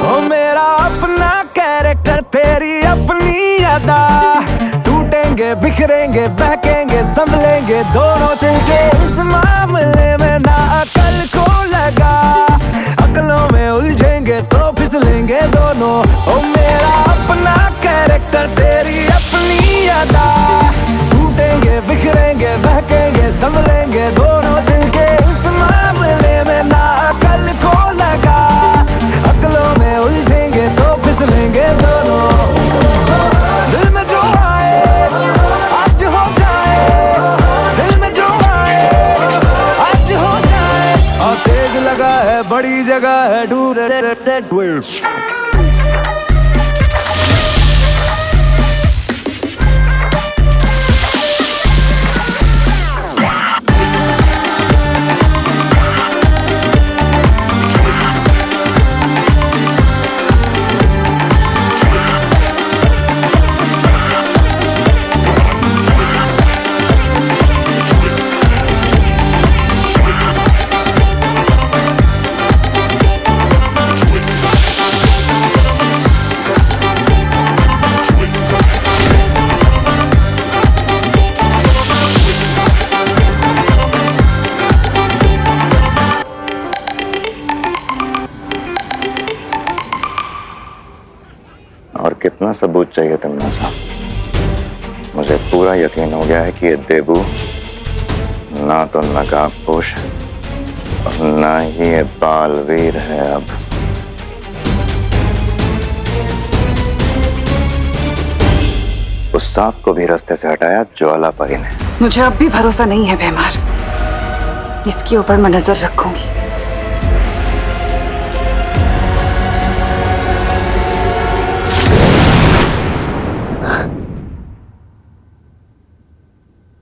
ओ मेरा अपना कैरेक्टर तेरी अपनी अदा, टूटेंगे बिखरेंगे बहकेंगे संभलेंगे दोनों दिल के इस मामले में ना अकल को लगा, अकलों में उलझेंगे तो फिसलेंगे दोनों। ओ मेरा अपना कैरेक्टर तेरी अपनी अदा, टूटेंगे बिखरेंगे बहकेंगे संभलेंगे दोनों दिल के इस मामले में ना अकल को लगा, अकलों में उलझेंगे तो फिसलेंगे दोनों। दिल में जो आए आज हो जाए, दिल में जो आए आज हो जाए, और तेज लगा है बड़ी जगह है ट्विस्ट। और कितना सबूत चाहिए तुमने साहब? मुझे पूरा यकीन हो गया है कि ये देबू ना तो नकाबपोश है और ना ही ये बालवीर है। अब उस सांप को भी रास्ते से हटाया ज्वाला परी ने। मुझे अब भी भरोसा नहीं है भैमार, इसके ऊपर मैं नजर रखूंगी।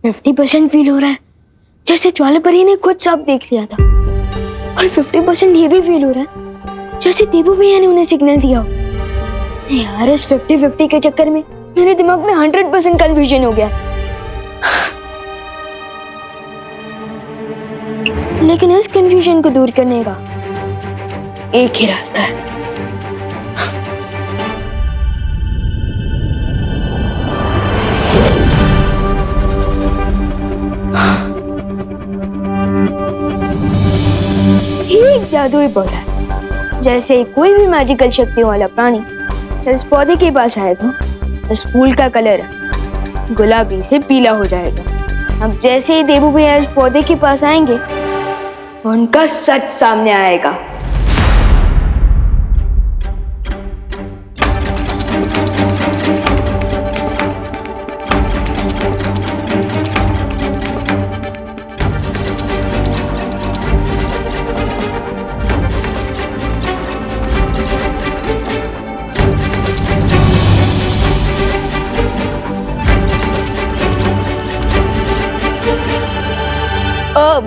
%50 फील हो रहा है जैसे ज्वालापरी ने खुद सब देख लिया था, और 50% ये भी फील हो रहा है जैसे देबू भैया ने उन्हें सिग्नल दिया हो। यार इस 50-50 के चक्कर में मेरे दिमाग में 100% कंफ्यूजन हो गया। लेकिन इस कंफ्यूजन को दूर करने का एक ही रास्ता है। एक जादुई पौधा है, जैसे कोई भी मैजिकल शक्तियों वाला प्राणी इस पौधे के पास आएगा, इस फूल का कलर गुलाबी से पीला हो जाएगा। अब जैसे ही देबू भैया इस पौधे के पास आएंगे, उनका सच सामने आएगा।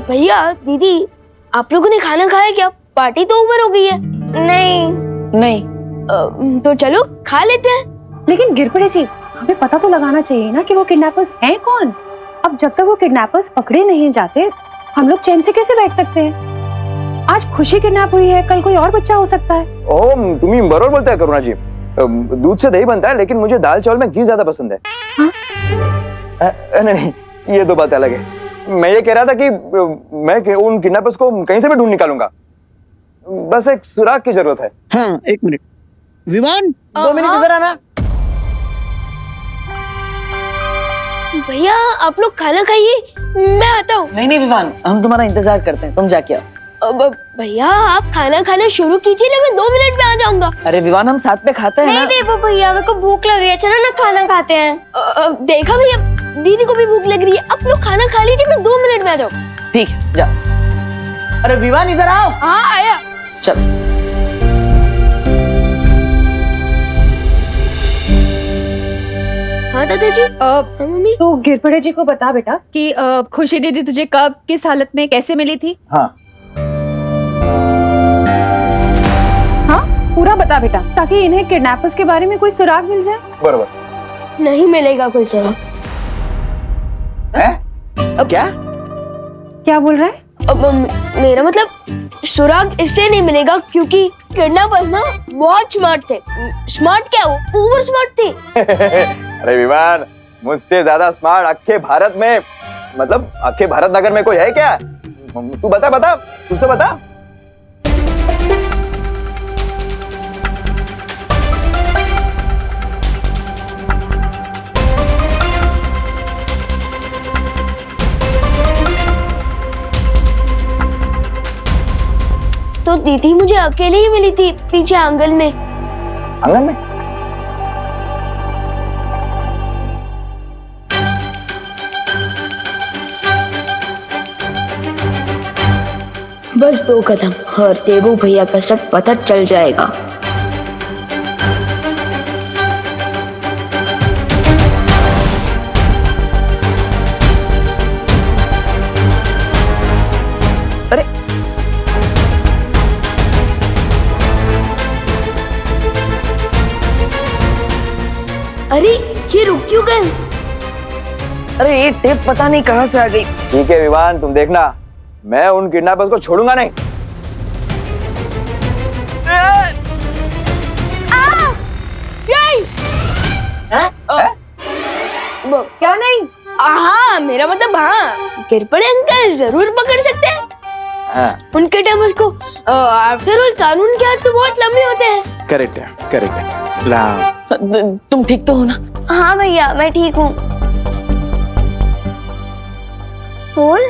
भैया दीदी आप लोगों ने खाना खाया क्या? पार्टी तो ओवर हो गई है। नहीं तो चलो खा लेते हैं। लेकिन गिरपड़े जी, हमें पता तो लगाना चाहिए ना कि वो किडनैपर्स हैं कौन। अब जब तक वो किडनैपर्स पकड़े नहीं जाते, हम लोग चैन से कैसे बैठ सकते हैं? आज खुशी किडनैप हुई है, कल कोई और बच्चा हो सकता है। ओ तुम्ही बरोबर बोलता है करुणा जी। दूध से दही बनता है, लेकिन मुझे दाल चावल में घी ज्यादा पसंद है। हाँ? नहीं, ये तो बात अलग है। मैं ये कह रहा था कि मैं उन किडनैपर्स को कहीं से भी ढूंढ निकालूंगा, बस एक सुराग की जरूरत है। हाँ, एक मिनट विवान, 2 मिनट इधर आना। भैया आप लोग खाना खाइए, मैं आता हूँ। नहीं विवान, हम तुम्हारा इंतजार करते हैं, तुम जाके आओ। भैया आप खाना खाना शुरू कीजिए ना, मैं 2 मिनट में आ जाऊंगा। अरे विवान, हम साथ में खाते हैं ना। नहीं देबू भैया, मेरे को भूख लग रही है, चलो ना खाना खाते हैं। देखा भैया, दीदी को भी भूख लग रही है, आप लोग खाना खा लीजिए, मैं 2 मिनट में आ जाऊंगा। ठीक है, जाओ। अरे विवान इधर आओ। हाँ आया। चल। हाँ दादा जी। मम्मी तो गिरपड़े जी को बता बेटा कि खुशी दीदी तुझे कब, किस हालत में, कैसे मिली थी। हाँ पूरा बता बेटा, ताकि इन्हें किडनैपर्स के बारे में कोई सुराग मिल जाए। बरोबर। नहीं मिलेगा कोई सुराग। क्या क्या बोल रहा है? मेरा मतलब सुराग इसलिए नहीं मिलेगा क्योंकि किडनैपर्स ना बहुत स्मार्ट थे। स्मार्ट क्या, वो ओवर स्मार्ट थे। अरे विमान, मुझसे ज्यादा स्मार्ट अक्खे भारत में, मतलब अक्खे भारत नगर में कोई है क्या? तू बता कुछ तो बता। तो दीदी मुझे अकेले ही मिली थी पीछे आंगन में। आंगन में? बस 2 कदम और देवू भैया का सब पता चल जाएगा। अरे ये रुक क्यों गए? अरे ये टेप पता नहीं कहां से आ गई। ठीक है विमान, तुम देखना, मैं उन किडनैपर्स को छोड़ूंगा नहीं। क्या नहीं? हाँ मेरा मतलब हाँ, गिर पड़े अंकल जरूर पकड़ सकते हैं। हाँ। उनके टाइम को आफ्टर ऑल कानून के हाथ तो बहुत लंबे होते हैं। करेक्ट है ला। तुम ठीक तो हो ना? हाँ भैया मैं ठीक हूँ। फूल,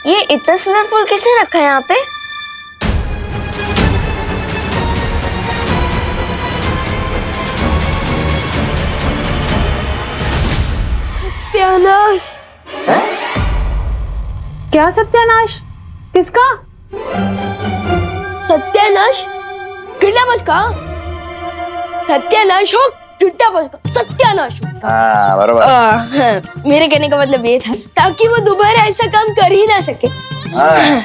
ये इतना सुंदर फूल किसने रखा है यहाँ पे? सत्यानाश। क्या सत्यानाश? किसका? सत्यानाश किडनैपर्स का। सत्यानाश हो किडनैपर्स का, सत्यानाश हो। हाँ बराबर। हाँ, मेरे कहने का मतलब ये था ताकि वो दोबारा ऐसा काम कर ही ना सके। हाँ।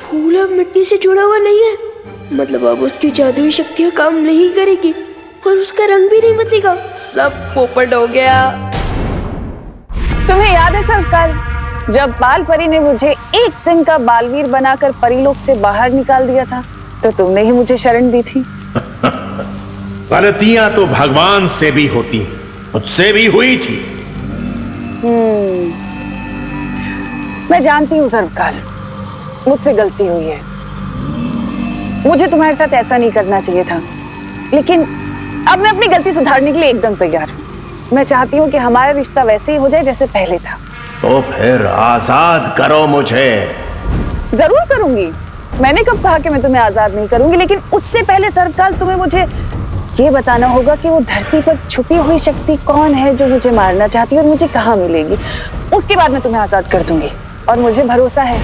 फूल अब मिट्टी से जुड़ा हुआ नहीं है, मतलब अब उसकी जादुई शक्तियाँ काम नहीं करेगी और उसका रंग भी नहीं बदलेगा। सब पोपट हो गया। तुम्हें याद है सर, कल जब बाल परी ने मुझे एक दिन का बालवीर बनाकर परीलोक से बाहर निकाल दिया था, तो तुमने ही मुझे शरण दी थी। गलतियां तो भगवान से भी होती, मुझसे भी हुई थी। मैं जानती हूँ सरकार, मुझसे गलती हुई है। मुझे तुम्हारे साथ ऐसा नहीं करना चाहिए था, लेकिन अब मैं अपनी गलती सुधारने के लिए एकदम तैयार हूँ। मैं चाहती हूँ कि हमारा रिश्ता वैसे ही हो जाए जैसे पहले था। तो फिर आजाद करो मुझे। जरूर करूंगी। मैंने कब कहा कि मैं तुम्हें आजाद नहीं करूंगी, लेकिन उससे पहले सरकार तुम्हें मुझे ये बताना होगा कि वो धरती पर छुपी हुई शक्ति कौन है जो मुझे मारना चाहती है और मुझे कहाँ मिलेगी। उसके बाद मैं तुम्हें आजाद कर दूंगी और मुझे भरोसा है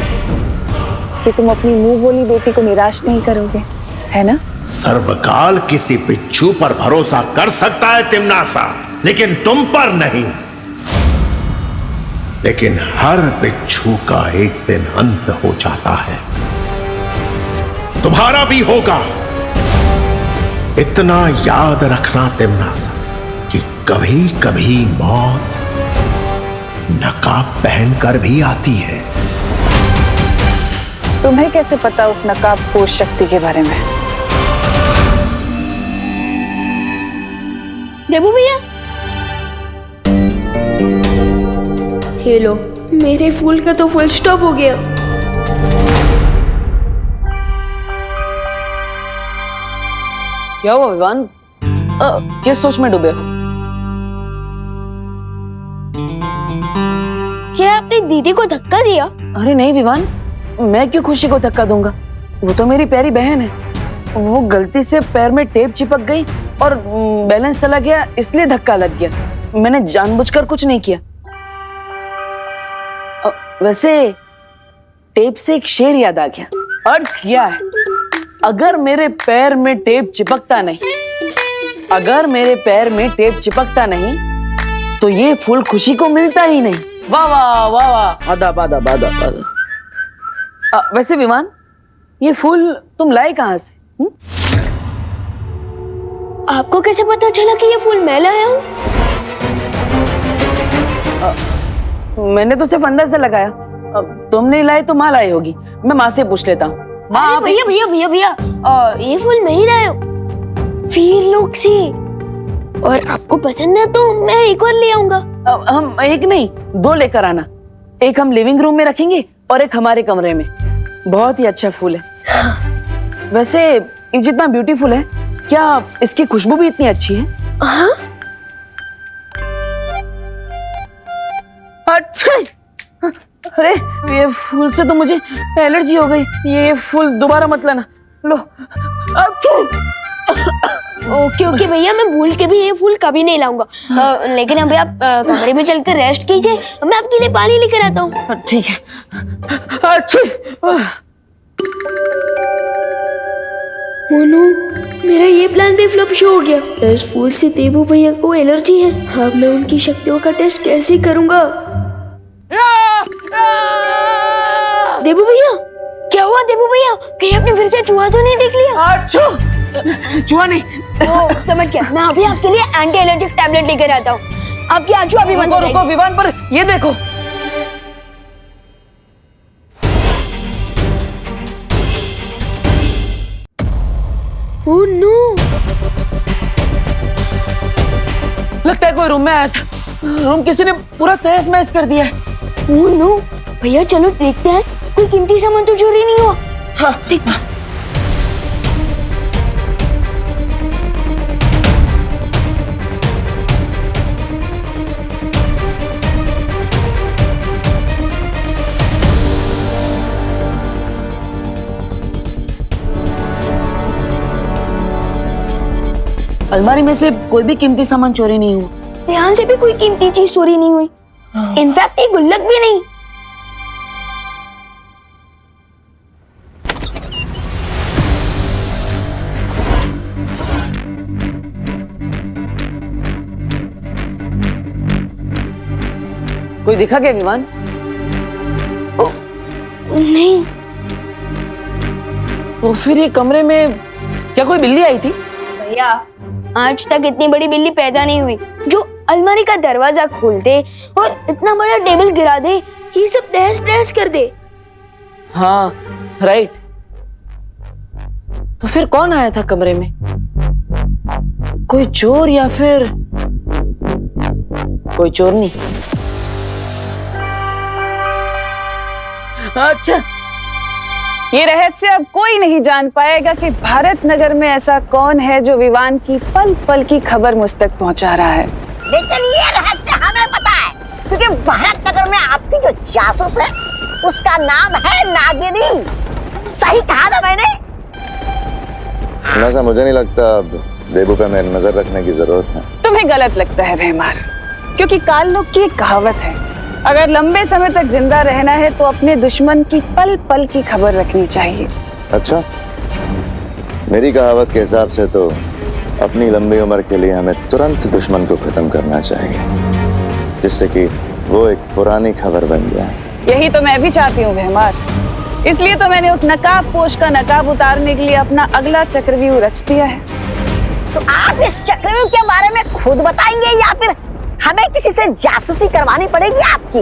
कि तुम अपनी मुंह बोली बेटी को निराश नहीं करोगे, है ना? सर्वकाल किसी बिच्छू पर भरोसा कर सकता है तिमनासा, लेकिन तुम पर नहीं। लेकिन हर बिच्छू का एक दिन अंत हो जाता है, तुम्हारा भी होगा। इतना याद रखना तिमनासा कि कभी कभी मौत नकाब पहनकर भी आती है। तुम्हें कैसे पता उस नकाब पोष शक्ति के बारे में? देबू भैया, ये लो, मेरे फूल का तो फुल स्टॉप हो गया। क्या हुआ विवान? किस सोच में डूबे हो? क्या आपने दीदी को धक्का दिया? अरे नहीं विवान, मैं क्यों खुशी को धक्का दूंगा? वो तो मेरी प्यारी बहन है। वो गलती से पैर में टेप चिपक गई और बैलेंस चला गया, इसलिए धक्का लग गया। मैंने जानबूझकर कुछ नहीं किया। वैसे टेप से एक शेर याद आ गया। अर्ज किया है, अगर मेरे पैर में टेप चिपकता नहीं, अगर मेरे पैर में टेप चिपकता नहीं तो ये फूल खुशी को मिलता ही नहीं। वाह वाह वाह वाह, आदाब आदाब आदाब आदाब। वैसे विमान, ये फूल तुम लाए कहां से? आपको कैसे पता चला कि ये फूल मैं लाया हूँ? मैंने तो सिर्फ अंदर से लगाया। अब तुम नहीं लाई तो माँ लाई होगी, मैं माँ से पूछ लेता हूँ। अरे भैया भैया भैया भैया, ये फूल मैं ही लाया हूँ वीर लोग से, और आपको पसंद है तो मैं एक और ले आऊंगा। हम एक नहीं 2 लेकर आना, एक हम लिविंग रूम में रखेंगे और एक हमारे कमरे में। बहुत ही अच्छा फूल है। वैसे ये जितना ब्यूटीफुल है, क्या इसकी खुशबू भी इतनी अच्छी है? हाँ? अच्छा, अरे ये फूल से तो मुझे एलर्जी हो गई। ये फूल दोबारा मत लाना। लो। अच्छा। ओके ओके भैया, मैं भूल के भी ये फूल कभी नहीं लाऊंगा। लेकिन अभी आप कमरे में चलकर रेस्ट कीजिए, मैं आपके लिए पानी लेकर आता हूँ। ठीक है। अच्छा। मोनू, मेरा ये प्लान भी फ्लॉप शो हो गया। इस फूल से देवू भैया को एलर्जी है। अब मैं उनकी शक्तियों का टेस्ट कैसे करूंगा? देवू भैया, क्या हुआ देवू भैया? कहीं आपने फिर से चूहा तो नहीं देख लिया? अच्छा, चूहा नहीं। ओ, समझ गया। मैं अभी आपके लिए एंटी एलर्जिक टैबलेट लेकर आता हूँ। आपकी आंसू अभी बंद हो जाएगी। रुको विवान, पर ये देखो। ओह नो, लगता है कोई रूम में आया था। रूम किसी ने पूरा तहस महस कर दिया है। ओह नो, भैया चलो देखते हैं, कोई कीमती सामान तो चोरी नहीं हुआ। हाँ। देखते हैं। अलमारी में से कोई भी कीमती सामान चोरी नहीं हुआ। ध्यान से भी कोई कीमती चीज चोरी नहीं हुई। इनफैक्ट एक गुल्लक भी नहीं। कोई दिखा क्या विवान? नहीं। तो फिर ये कमरे में क्या कोई बिल्ली आई थी? भैया, आज तक इतनी बड़ी बिल्ली पैदा नहीं हुई जो अलमारी का दरवाजा खोल दे और इतना बड़ा टेबल गिरा दे, ये सब तहस नहस कर दे। हाँ, राइट। तो फिर कौन आया था कमरे में? कोई चोर या फिर कोई चोरनी? अच्छा, ये रहस्य अब कोई नहीं जान पाएगा कि भारत नगर में ऐसा कौन है जो विवान की पल पल की खबर मुझ तक पहुंचा रहा है। लेकिन ये रहस्य हमें पता है, क्योंकि भारत नगर में आपकी जो जासूस है उसका नाम है नागिनी। सही कहा ना मैंने? ऐसा मुझे नहीं लगता अब देबू पे मेरी नजर रखने की जरूरत है। तुम्हें गलत लगता है भैमार, क्योंकि काल लोग की एक कहावत है, अगर लंबे समय तक जिंदा रहना है तो अपने दुश्मन की पल पल की खबर रखनी चाहिए। अच्छा, मेरी कहावत के हिसाब से तो अपनी लंबी उम्र के लिए हमें तुरंत दुश्मन को खत्म करना चाहिए, जिससे कि वो एक पुरानी खबर बन जाए। यही तो मैं भी चाहती हूँ भैमार, इसलिए तो मैंने उस नकाब पोश का नकाब उतारने के लिए अपना अगला चक्रव्यूह रच दिया है। तो आप इस चक्रव्यूह के बारे में खुद बताएंगे या फिर हमें किसी से जासूसी करवानी पड़ेगी आपकी?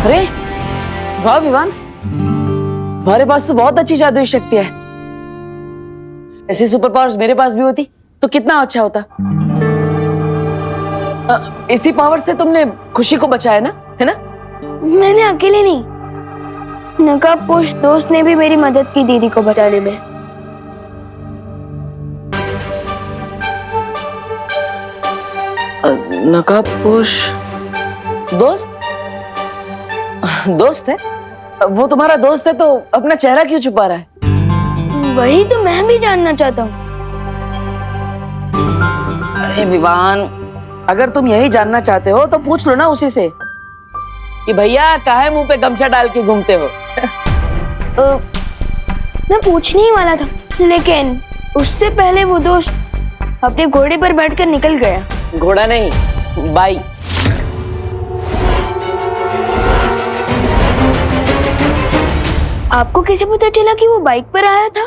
अरे वाह विवान, हमारे पास तो बहुत अच्छी जादुई शक्ति है। ऐसी सुपर पावर्स मेरे पास भी होती तो कितना अच्छा होता। इसी पावर से तुमने खुशी को बचाया ना, है ना? मैंने अकेले नहीं, नकाबपोश दोस्त ने भी मेरी मदद की दीदी को बचाने में। नकाबपोश दोस्त? दोस्त है? वो तुम्हारा दोस्त है तो अपना चेहरा क्यों छुपा रहा है? वही तो मैं भी जानना चाहता हूँ। अरे विवान, अगर तुम यही जानना चाहते हो तो पूछ लो ना उसी से कि भैया काहे मुंह पे गमछा डाल के घूमते हो। मैं पूछने ही वाला था, लेकिन उससे पहले वो दोस्त अपने घोड़े पर बैठकर निकल गया। घोड़ा नहीं, बाई। आपको कैसे पता चला कि वो बाइक पर आया था?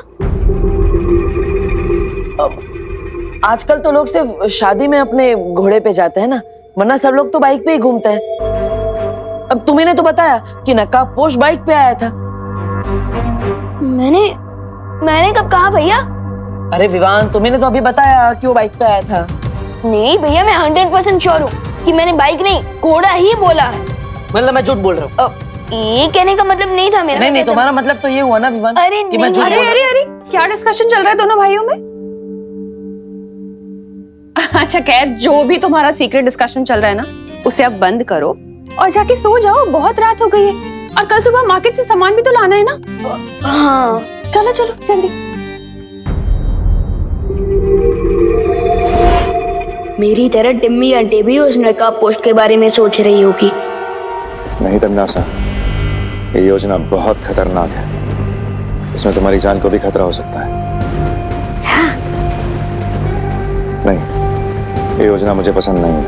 आजकल तो लोग सिर्फ शादी में अपने घोड़े पे जाते हैं ना, वरना सब लोग तो बाइक पे ही घूमते हैं। अब तुम्हें तो बताया कि नकाबपोश बाइक पे आया था। मैंने कब कहा भैया? अरे विवान, तुम्हें तो अभी बताया कि वो बाइक पे आया था। नहीं भैया, मैं 100% श्योर हूँ कि मैंने बाइक नहीं घोड़ा ही बोला है। मतलब मैं झूठ बोल रहा हूँ? ये कहने का मतलब नहीं था मेरा। नहीं, तुम्हारा मतलब तो ये हुआ ना विवान? अरे कि मैं झूठ बोल रहा हूँ। अरे क्या डिस्कशन चल रहा है दोनों भाइयों में? अच्छा खैर, जो भी तुम्हारा सीक्रेट डिस्कशन चल रहा है ना, उसे अब बंद करो और जाके सो जाओ। बहुत रात हो गई है और कल सुबह मार्केट से सामान भी तो लाना है ना। हाँ चलो चलो जल्दी। मेरी तरह टिम्मी आंटी भी उस नकाब पोस्ट के बारे में सोच रही होगी। नहीं तमन्नासा, ये योजना बहुत खतरनाक है। इसमें तुम्हारी जान को भी खतरा हो सकता है। नहीं, ये योजना मुझे पसंद नहीं है।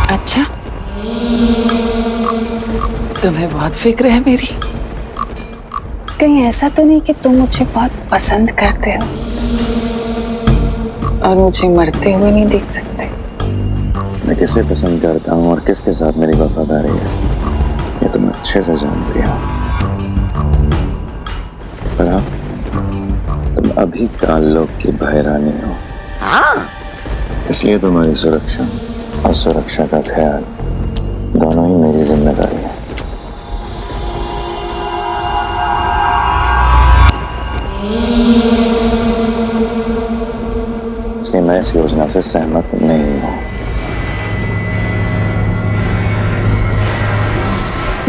अच्छा, तुम्हें बहुत फिक्र है मेरी। कहीं ऐसा तो नहीं कि तुम मुझे बहुत पसंद करते हो और मुझे मरते हुए नहीं देख सकते? मैं किसे पसंद करता हूँ और किसके साथ मेरी वफादारी है, ये तुम अच्छे से जानती हो। पर हाँ, तुम अभी काल लोग की भयरानी हो। इसलिए तुम्हारी सुरक्षा और सुरक्षा का ख्याल दोनों ही मेरी जिम्मेदारी है। इसलिए मैं इस योजना से सहमत नहीं हूं।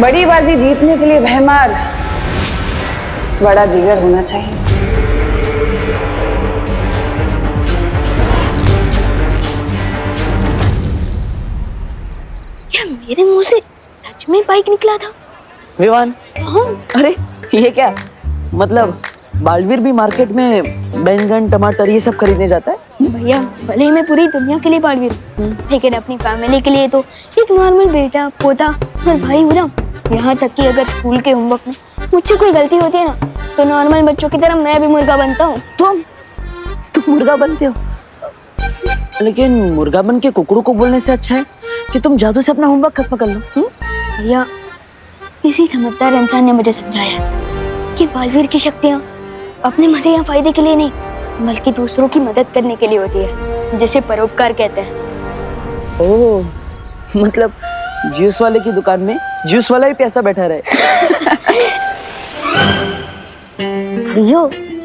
बड़ी बाजी जीतने के लिए भयमार बड़ा जिगर होना चाहिए। क्या मेरे मुंह से सच में बाइक निकला था? विवान, अरे ये क्या मतलब, बालवीर भी मार्केट में बैंगन टमाटर ये सब खरीदने जाता है? भैया, भले ही मैं पूरी दुनिया के लिए बालवीर हूँ, लेकिन अपनी फैमिली के लिए तो एक नॉर्मल बेटा, पोता और भाई हूँ ना। यहाँ तक कि अगर स्कूल के होमवर्क में मुझसे कोई गलती होती है ना, तो नॉर्मल बच्चों की तरह मैं भी मुर्गा बनता हूँ। तुम मुर्गा बनते हो? लेकिन मुर्गा बन के कुकड़ू को बोलने से अच्छा है कि तुम जादू से अपना होमवर्क खत्म कर लो। भैया, किसी समझदार इंसान ने मुझे समझाया कि बालवीर की शक्तियाँ अपने मजे या फायदे के लिए नहीं, बल्कि दूसरों की मदद करने के लिए होती है, जिसे परोपकार कहते हैं। ओह, मतलब जूस वाले की दुकान में जूस वाला ही पैसा बैठा रहे। भैया,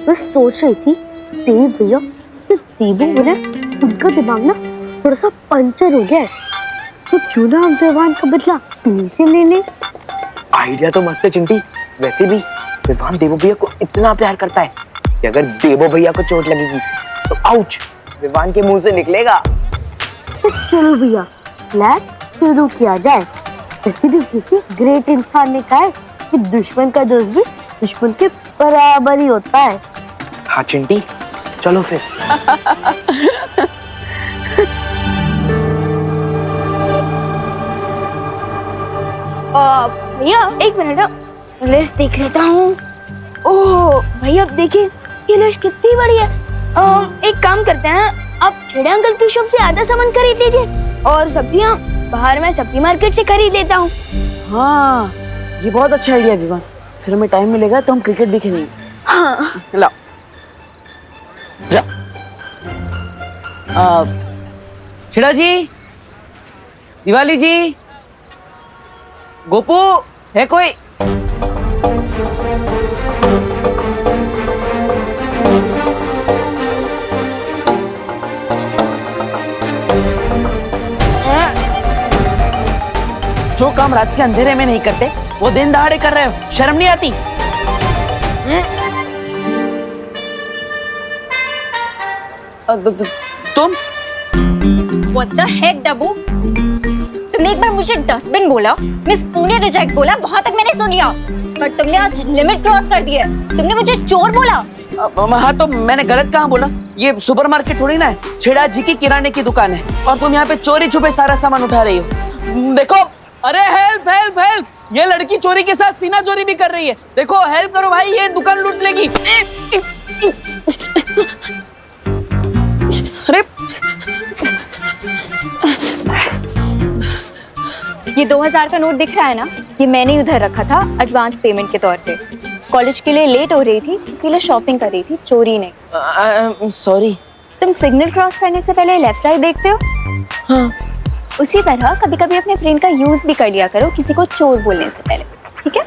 मैं सोच रही थी देव भैया, तो देवू बोले उनका दिमाग ना थोड़ा सा पंचर हो गया है, तो क्यों ना हम विवान का बदला पी से ले ले। आइडिया तो मस्त है चिंटी। वैसे भी विवान देवो भैया को इतना प्यार करता है कि अगर देवो भैया को चोट लगेगी तो आउच विवान के मुंह से निकलेगा। तो चलो भैया, प्लान शुरू किया जाए। वैसे भी किसी ग्रेट इंसान ने कहा है कि दुश्मन का दोस्त भी दुश्मन के बराबर ही होता है। हाँ चिंटी, चलो फिर। भैया एक मिनट, लिस्ट देख लेता हूँ। ओह भैया, अब देखिए ये लिस्ट कितनी बड़ी है। एक काम करते हैं, आप खेड़े अंकल की शॉप से आधा सामान खरीद लीजिए और सब्जियाँ बाहर मैं सब्जी मार्केट से खरीद लेता हूँ। हाँ, ये बहुत अच्छा आइडिया विवान। फिर हमें टाइम मिलेगा तो हम क्रिकेट भी खेलेंगे। हाँ लाओ जा। छिड़ा जी, दिवाली जी, गोपू है कोई? जो काम रात के अंधेरे में नहीं करते वो दिन दहाड़े कर रहे हो, शर्म नहीं आती? तुम What the heck, डब्बू? तुमने एक बार मुझे डस्टबिन बोला, मिस पुणे रिजेक्ट बोला, वहां तक मैंने सुन लिया, बट तुमने आज लिमिट क्रॉस कर दी है। तुमने मुझे चोर बोला। हाँ तो मैंने गलत कहाँ बोला? ये सुपरमार्केट थोड़ी ना है, छेड़ा जी की किराने की दुकान है और तुम यहाँ पे चोरी छुपे सारा सामान उठा रही हो। देखो, अरे हेल्प हेल्प हेल्प, ये लड़की चोरी के साथ सीना चोरी भी कर रही है। देखो हेल्प करो भाई, ये दुकान लूट लेगी। अरे ये 2000 का नोट दिख रहा है ना, ये मैंने उधर रखा था एडवांस पेमेंट के तौर पे। कॉलेज के लिए लेट हो रही थी, इसीलिए शॉपिंग कर रही थी, चोरी नहीं। सॉरी। तुम सिग्नल क्रॉस करने से पहले लेफ्ट राइट देखते हो? हाँ। उसी तरह कभी कभी अपने ब्रेन का यूज भी कर लिया करो किसी को चोर बोलने से पहले, ठीक है?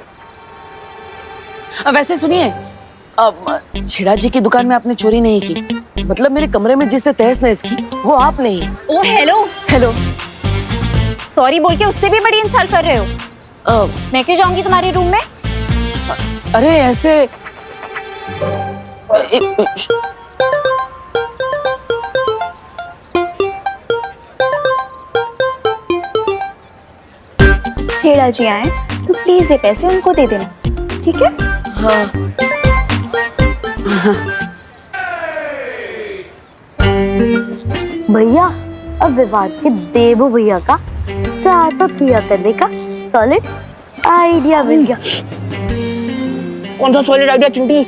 वैसे सुनिए, छेड़ा जी की दुकान में आपने चोरी नहीं की, मतलब मेरे कमरे में जिससे तहस नहस की वो आप नहीं। ओ हेलो हेलो, सॉरी बोल के उससे भी बड़ी इंसल्ट कर रहे हो। मैं क्यों जाऊंगी तुम्हारे रूम में? अरे ऐसे छेड़ा जी आए तो प्लीज ये पैसे उनको दे देना, ठीक है? हाँ। भैया अब विवाद के देवो भैया का क्या तो थिया करने का सॉलिड आइडिया मिल गया। कौन सा सॉलिड आइडिया चिंटी?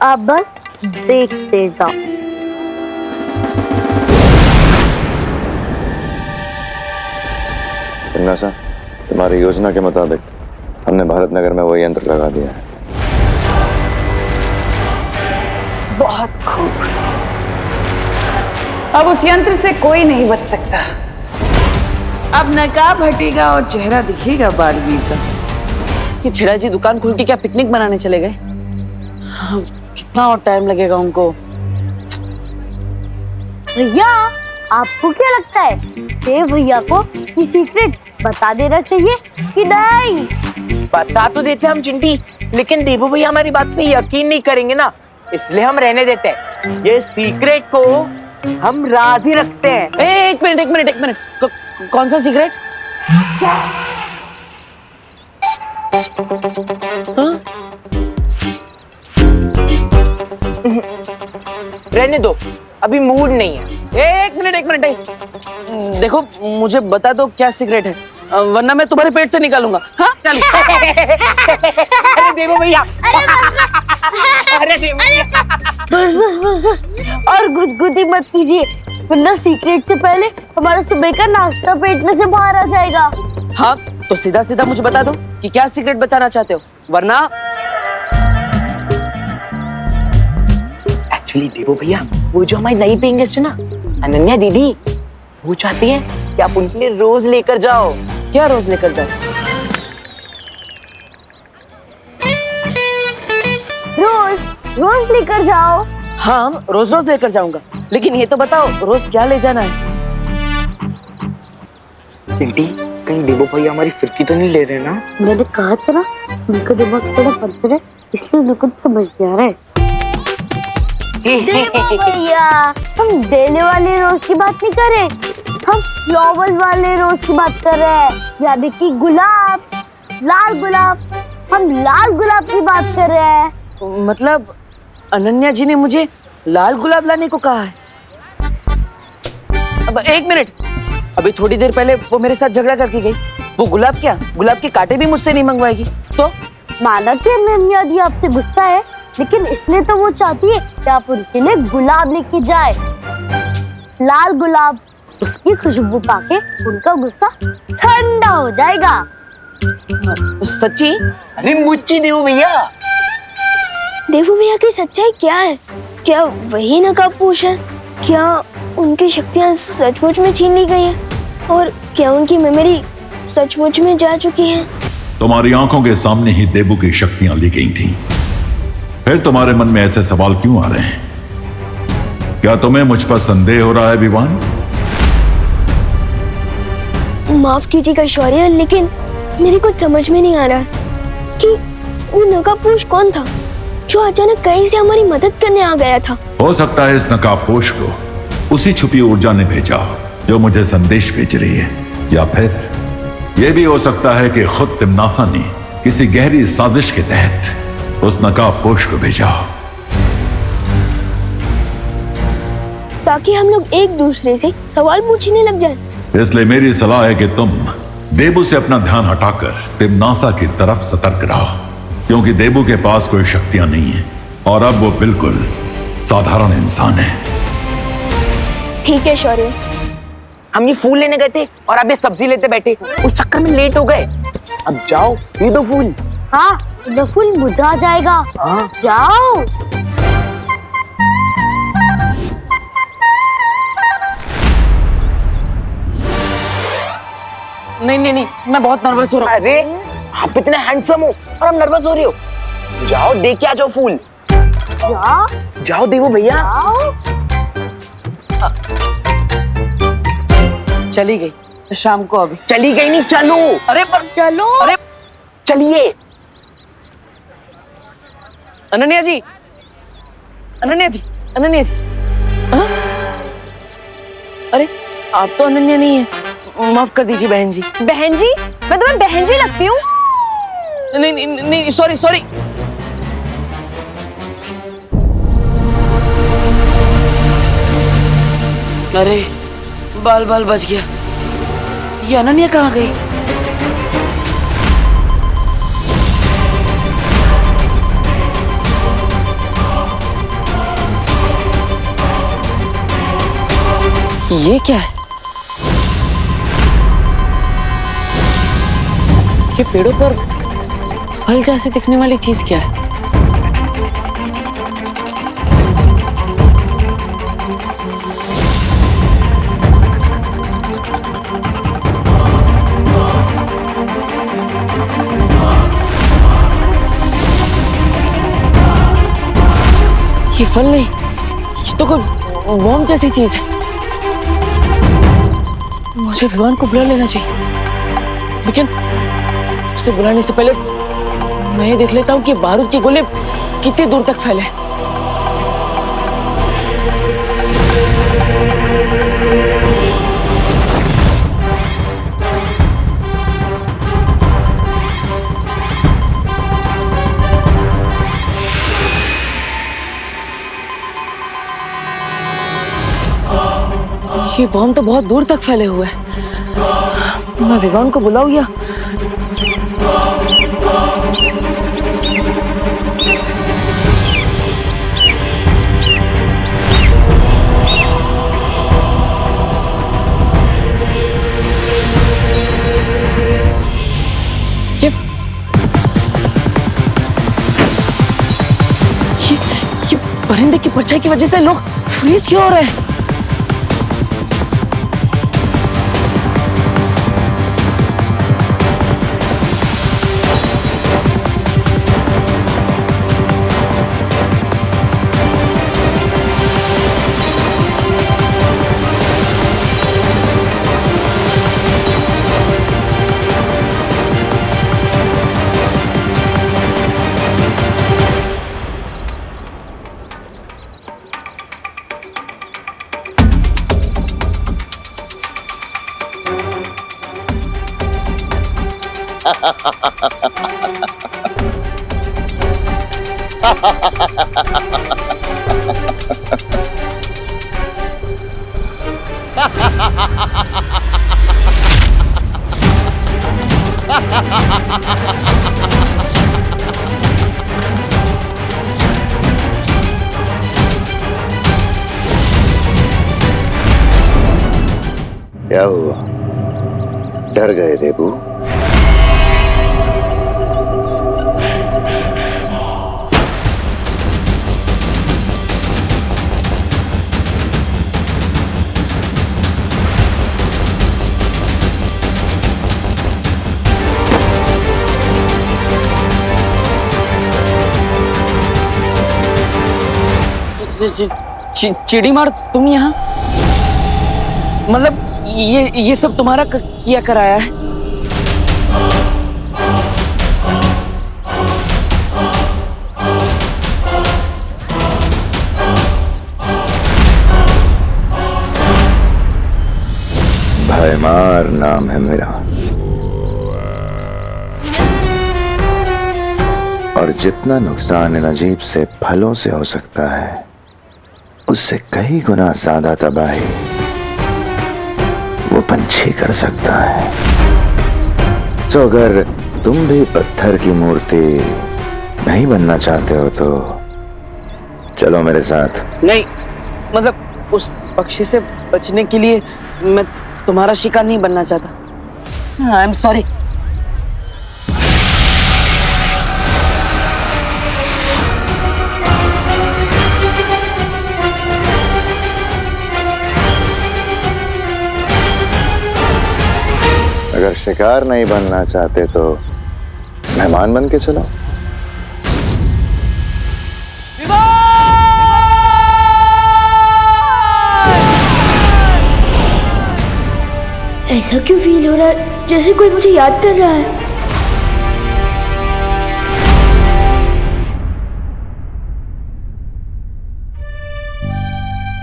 आप बस देखते जाओ। टिमनासा, तुम्हारी योजना के मुताबिक हमने भारत नगर में वो यंत्र लगा दिया है। बहुत खूब। अब उस यंत्र से कोई नहीं बच सकता। अब नकाब हटेगा और चेहरा दिखेगा बालवीर का। कि छेड़ा जी दुकान खोल के क्या पिकनिक मनाने चले गए? कितना और टाइम लगेगा उनको? भैया आपको क्या लगता है देव भैया को ये सीक्रेट बता देना चाहिए कि नहीं? बता तो देते हम चिंटी, लेकिन देवो भैया हमारी बात पे यकीन नहीं करेंगे ना, इसलिए हम रहने देते हैं। ये सीक्रेट को हम राज ही रखते हैं। एक मिनट, कौन सा सीक्रेट? रहने दो, अभी मूड नहीं है। एक मिनट, देखो मुझे बता दो क्या सीक्रेट है, वरना मैं तुम्हारे पेट से निकालूंगा। हाँ चल। अरे देवो भैया, अरे देवो भैया, बस और गुदगुदी मत कीजिए, वरना सीक्रेट से पहले हमारा सुबह का नाश्ता पेट में से बाहर आ जाएगा। हाँ तो सीधा सीधा मुझे बता दो कि क्या सीक्रेट बताना चाहते हो, वरना। एक्चुअली देवो भैया, वो जो हमारी नई पेइंग गेस्ट है ना, अनन्या दीदी, वो चाहती है कि आप उनके लिए रोज लेकर जाओ। क्या रोज लेकर जाओ? रोज लेकर जाओ। हाँ रोज लेकर जाऊंगा, लेकिन ये तो बताओ रोज क्या ले जाना है? चिंटी, कहीं देवो भैया हमारी फिरकी तो नहीं ले रहे ना? मैंने कहा था ना, उनका दिमाग थोड़ा पंचर है, इसलिए उन्हें कुछ समझ नहीं आ रहा है। देवो भैया, हम डेले वाले रोज की बात नहीं कर रहे, हम फ्लावर्स वाले रोज की बात कर रहे हैं, यानी कि गुलाब, लाल गुलाब। हम लाल गुलाब की बात कर रहे हैं। मतलब अनन्या जी ने मुझे लाल गुलाब लाने को कहा है? अब एक मिनट, अभी थोड़ी देर पहले वो मेरे साथ झगड़ा करके गई, वो गुलाब क्या, गुलाब के कांटे भी मुझसे नहीं मंगवाएगी तो? माना कि अनन्या दी आपसे गुस्सा है, लेकिन इसलिए तो वो चाहती है कि आप उनके लिए गुलाब लेके जाए, लाल गुलाब। उसकी खुशबू पाके उनका गुस्सा ठंडा हो जाएगा। सच्ची? अरे मुच्ची देवो भैया। देवो भैया की सच्चाई क्या है? क्या वही नकाबपोश है? क्या उनकी शक्तियाँ सचमुच में छीन ली गई हैं? और क्या उनकी मेमोरी सचमुच में जा चुकी है? तुम्हारी आंखों के सामने ही देवू की शक्तियां ली गई थीं। फिर तुम्हारे मन में ऐसे सवाल क्यों आ रहे हैं? क्या तुम्हें मुझ पर संदेह हो रहा है विवान? माफ कीजिएगा शौर्य, लेकिन मेरी कुछ समझ में नहीं आ रहा कि वो नकाबपोश कौन था जो अचानक कहीं से हमारी मदद करने आ गया था। हो सकता है इस नकाबपोश को उसी छुपी ऊर्जा ने भेजा जो मुझे संदेश भेज रही है, या फिर यह भी हो सकता है कि खुद तिमनासा ने किसी गहरी साजिश के तहत उस नकाबपोश को भेजा, ताकि हम लोग एक दूसरे से सवाल पूछने लग जाएं। इसलिए मेरी सलाह है कि तुम देबू से अपना ध्यान हटाकर तिम्नासा की तरफ सतर्क रहो, क्योंकि देबू के पास कोई शक्तियां नहीं है और अब वो बिल्कुल साधारण इंसान है। ठीक है शौर्य। हम ये फूल लेने गए थे और अब ये सब्जी लेते बैठे, उस चक्कर में लेट हो गए। अब जाओ दे दो फूल। हाँ वो फूल मुरझा जाएगा। हाँ जाओ। नहीं नहीं नहीं, मैं बहुत नर्वस हो रहा हूँ। अरे आप इतने हैंडसम हो और हम नर्वस हो रही हो। जाओ दे के आ जाओ फूल। जाओ देवो भैया। चली गई शाम को। अभी चली गई नहीं, चलो। अरे चलो। अरे चलिए। अनन्या जी, अनन्या जी, अनन्या जी। हाँ? अरे आप तो अनन्या नहीं है, माफ कर दीजिए बहन जी। बहन जी? मैं तुम्हें बहन जी लगती हूँ? नहीं नहीं नहीं, सॉरी सॉरी। अरे बाल बाल बच गया। ये अनन्या कहाँ गई? ये क्या है? ये पेड़ों पर फल जैसे दिखने वाली चीज क्या है? ये फल नहीं, ये तो कोई बॉम्ब जैसी चीज है। मुझे विवान को बुला लेना चाहिए, लेकिन उसे बुलाने से पहले मैं ये देख लेता हूँ कि बारूद के गोले कितनी दूर तक फैले। ये बॉम्ब तो बहुत दूर तक फैले हुए हैं। मैं विवान को बुलाऊं या ये परिंदे की परछाई की वजह से लोग फ्रीज क्यों हो रहे हैं? क्या हुआ? डर गए देबू? चिड़ी मार, तुम यहाँ? मतलब ये सब तुम्हारा किया कराया है? भयमार नाम है मेरा। और जितना नुकसान इन अजीब से फलों से हो सकता है उससे कई गुना ज्यादा तबाही वो पंछी कर सकता है। तो अगर तुम भी पत्थर की मूर्ति नहीं बनना चाहते हो तो चलो मेरे साथ। नहीं, मतलब उस पक्षी से बचने के लिए मैं तुम्हारा शिकार नहीं बनना चाहता। I am sorry. अगर शिकार नहीं बनना चाहते तो मेहमान बन के चलो। ऐसा क्यों फील हो रहा है जैसे कोई मुझे याद कर रहा है?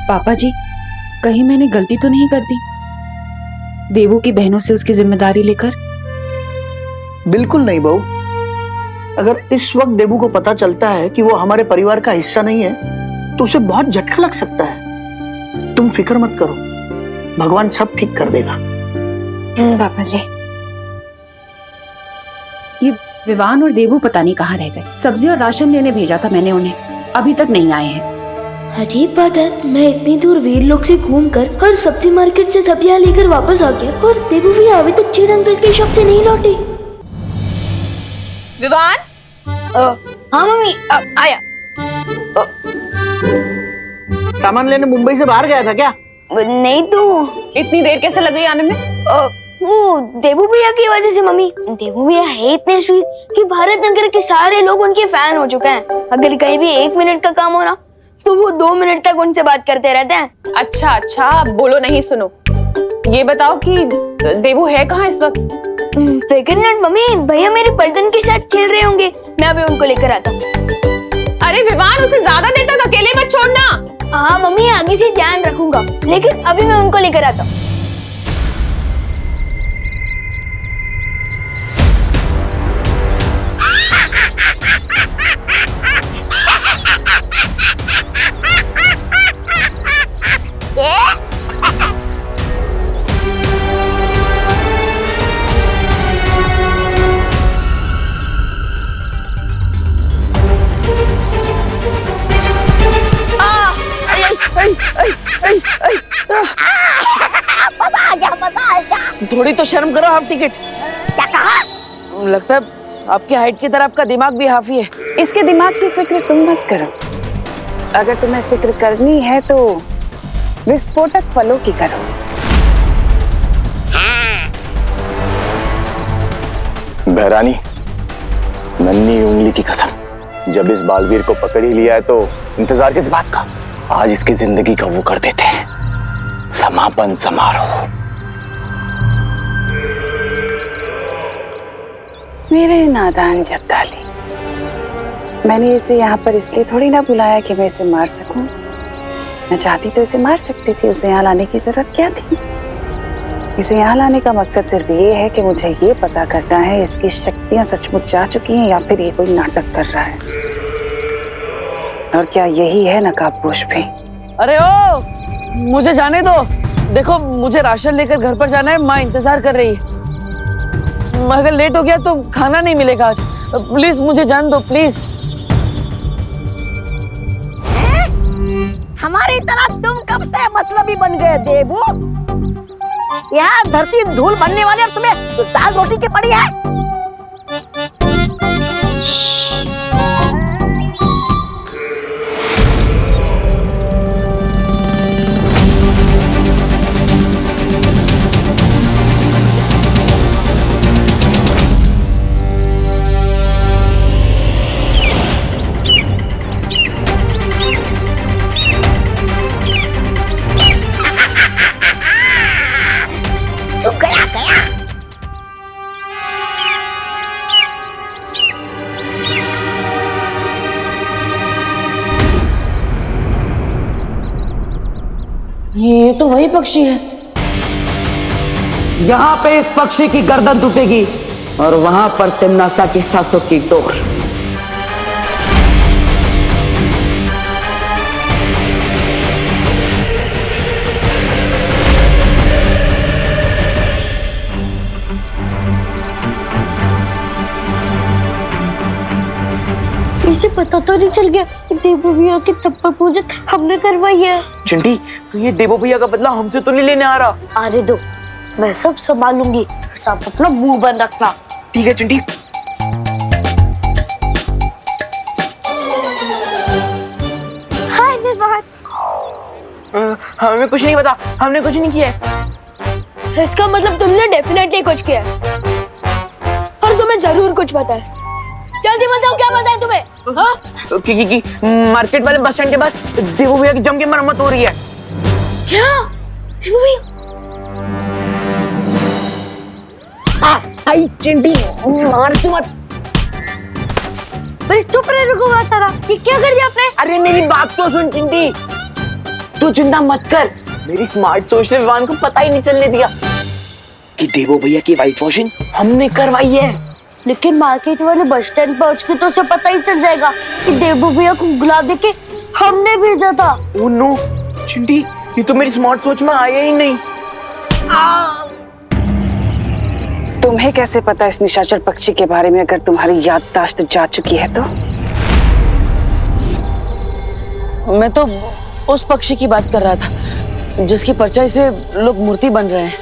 पापा जी, कहीं मैंने गलती तो नहीं कर दी देवू की बहनों से उसकी जिम्मेदारी लेकर? बिल्कुल नहीं बहू। अगर इस वक्त देवू को पता चलता है कि वो हमारे परिवार का हिस्सा नहीं है तो उसे बहुत झटका लग सकता है। तुम फिक्र मत करो, भगवान सब ठीक कर देगा। पापा जी, ये विवान और देवू पता नहीं कहाँ रह गए। सब्जी और राशन लेने भेजा था मैंने उन्हें, अभी तक नहीं आए हैं। अजीब बात है, मैं इतनी दूर वीर लोग से घूमकर और सब्जी मार्केट से सब्जियां लेकर वापस आ गया और देवू भी अभी तक चीड़ अंकल के शॉप से नहीं लौटे। विवान? हाँ मम्मी, आया। सामान लेने मुंबई से बाहर गया था क्या? नहीं तो इतनी देर कैसे लग गई आने में? वो देवू भैया की वजह से मम्मी। देवू भैया है इतने स्वीट कि भारत नगर के सारे लोग उनके फैन हो चुके हैं। अगर कहीं भी 1 मिनट का काम हो ना तो वो 2 मिनट तक उनसे बात करते रहते हैं। अच्छा अच्छा, बोलो नहीं सुनो। ये बताओ कि देवू है कहाँ इस वक्त? फिक्र नट मम्मी, भैया मेरे पलटन के साथ खेल रहे होंगे, मैं अभी उनको लेकर आता हूँ। अरे विवान, उसे ज्यादा देर तक अकेले मत छोड़ना। हाँ मम्मी, आगे से ध्यान रखूंगा, लेकिन अभी मैं उनको लेकर आता हूँ। थोड़ी तो शर्म करो हाफ टिकट। क्या कहा? लगता है आपकी हाइट की तरह आपका दिमाग भी हाफी है। इसके दिमाग की फिक्र तुम मत करो। अगर तुम्हें फिक्र करनी है तो विस्फोटक फलों की करो। बहरानी, नन्ही उंगली की कसम, जब इस बालवीर को पकड़ ही लिया है तो इंतजार किस बात का? आज इसकी जिंदगी का वो कर देते हैं, समापन समारोह। मेरे नादान जब्दाली, मैंने इसे यहाँ पर इसलिए थोड़ी ना बुलाया कि मैं इसे मार सकूं। मैं चाहती तो इसे मार सकती थी, उसे यहाँ लाने की जरूरत क्या थी? इसे यहाँ लाने का मकसद सिर्फ ये है कि मुझे ये पता करना है इसकी शक्तियां सचमुच जा चुकी हैं या फिर ये कोई नाटक कर रहा है। और क्या यही है नकाबपोश भी? अरे ओ, मुझे जाने दो। देखो, मुझे राशन लेकर घर पर जाना है, माँ इंतजार कर रही है। अगर लेट हो गया तो खाना नहीं मिलेगा आज। प्लीज मुझे जान दो, प्लीज। हमारी तरह तुम कब से मतलबी बन गए देवू? यहाँ धरती धूल बनने वाले और तुम्हें दाल रोटी की पड़ी है। ये तो वही पक्षी है। यहाँ पे इस पक्षी की गर्दन टूटेगी और वहां पर तिमनासा की सांसों की डोर। इसे पता तो नहीं चल गया कि देवू भैया की तप्पा पूजा हमने करवाई है। चिंटी तो ये देवो भैया का बदला हमसे तो नहीं लेने आ रहा। आने दो, मैं सब संभालूंगी, सब अपना मुंह बंद रखना। ठीक है चिंटी। हाय विवान। हमें कुछ नहीं पता, हमने कुछ नहीं किया है। इसका मतलब तुमने डेफिनेटली कुछ किया है और तुम्हें जरूर कुछ पता है। जल्दी बताओ क्या पता है तुम्हें? हाँ? कि मार्केट वाले बस स्टैंड के पास देवो भैया की जम के मरम्मत हो रही है। क्या? देवू भैया? आई चिंटी मार तू मत। अरे चुप रहे, रुको बात आ रहा। ये क्या कर दिया आपने? अरे मेरी बात तो सुन चिंटी, तू चिंता मत कर। मेरी स्मार्ट सोच ने विवान को पता ही नहीं चलने दिया कि देवो भैया की व्हाइट वॉशिंग हमने करवाई है। लेकिन मार्केट वाले बस स्टैंड पहुंच के तो उसे पता ही चल जाएगा कि देवू भैया को गुलाब देके हमने भेजा था। ओह नो चिंटी, ये तो मेरी स्मार्ट सोच में आया ही नहीं। तुम्हें कैसे पता इस निशाचर पक्षी के बारे में, अगर तुम्हारी याददाश्त जा चुकी है तो? मैं तो उस पक्षी की बात कर रहा था जिसकी परछाई से लोग मूर्ति बन रहे हैं।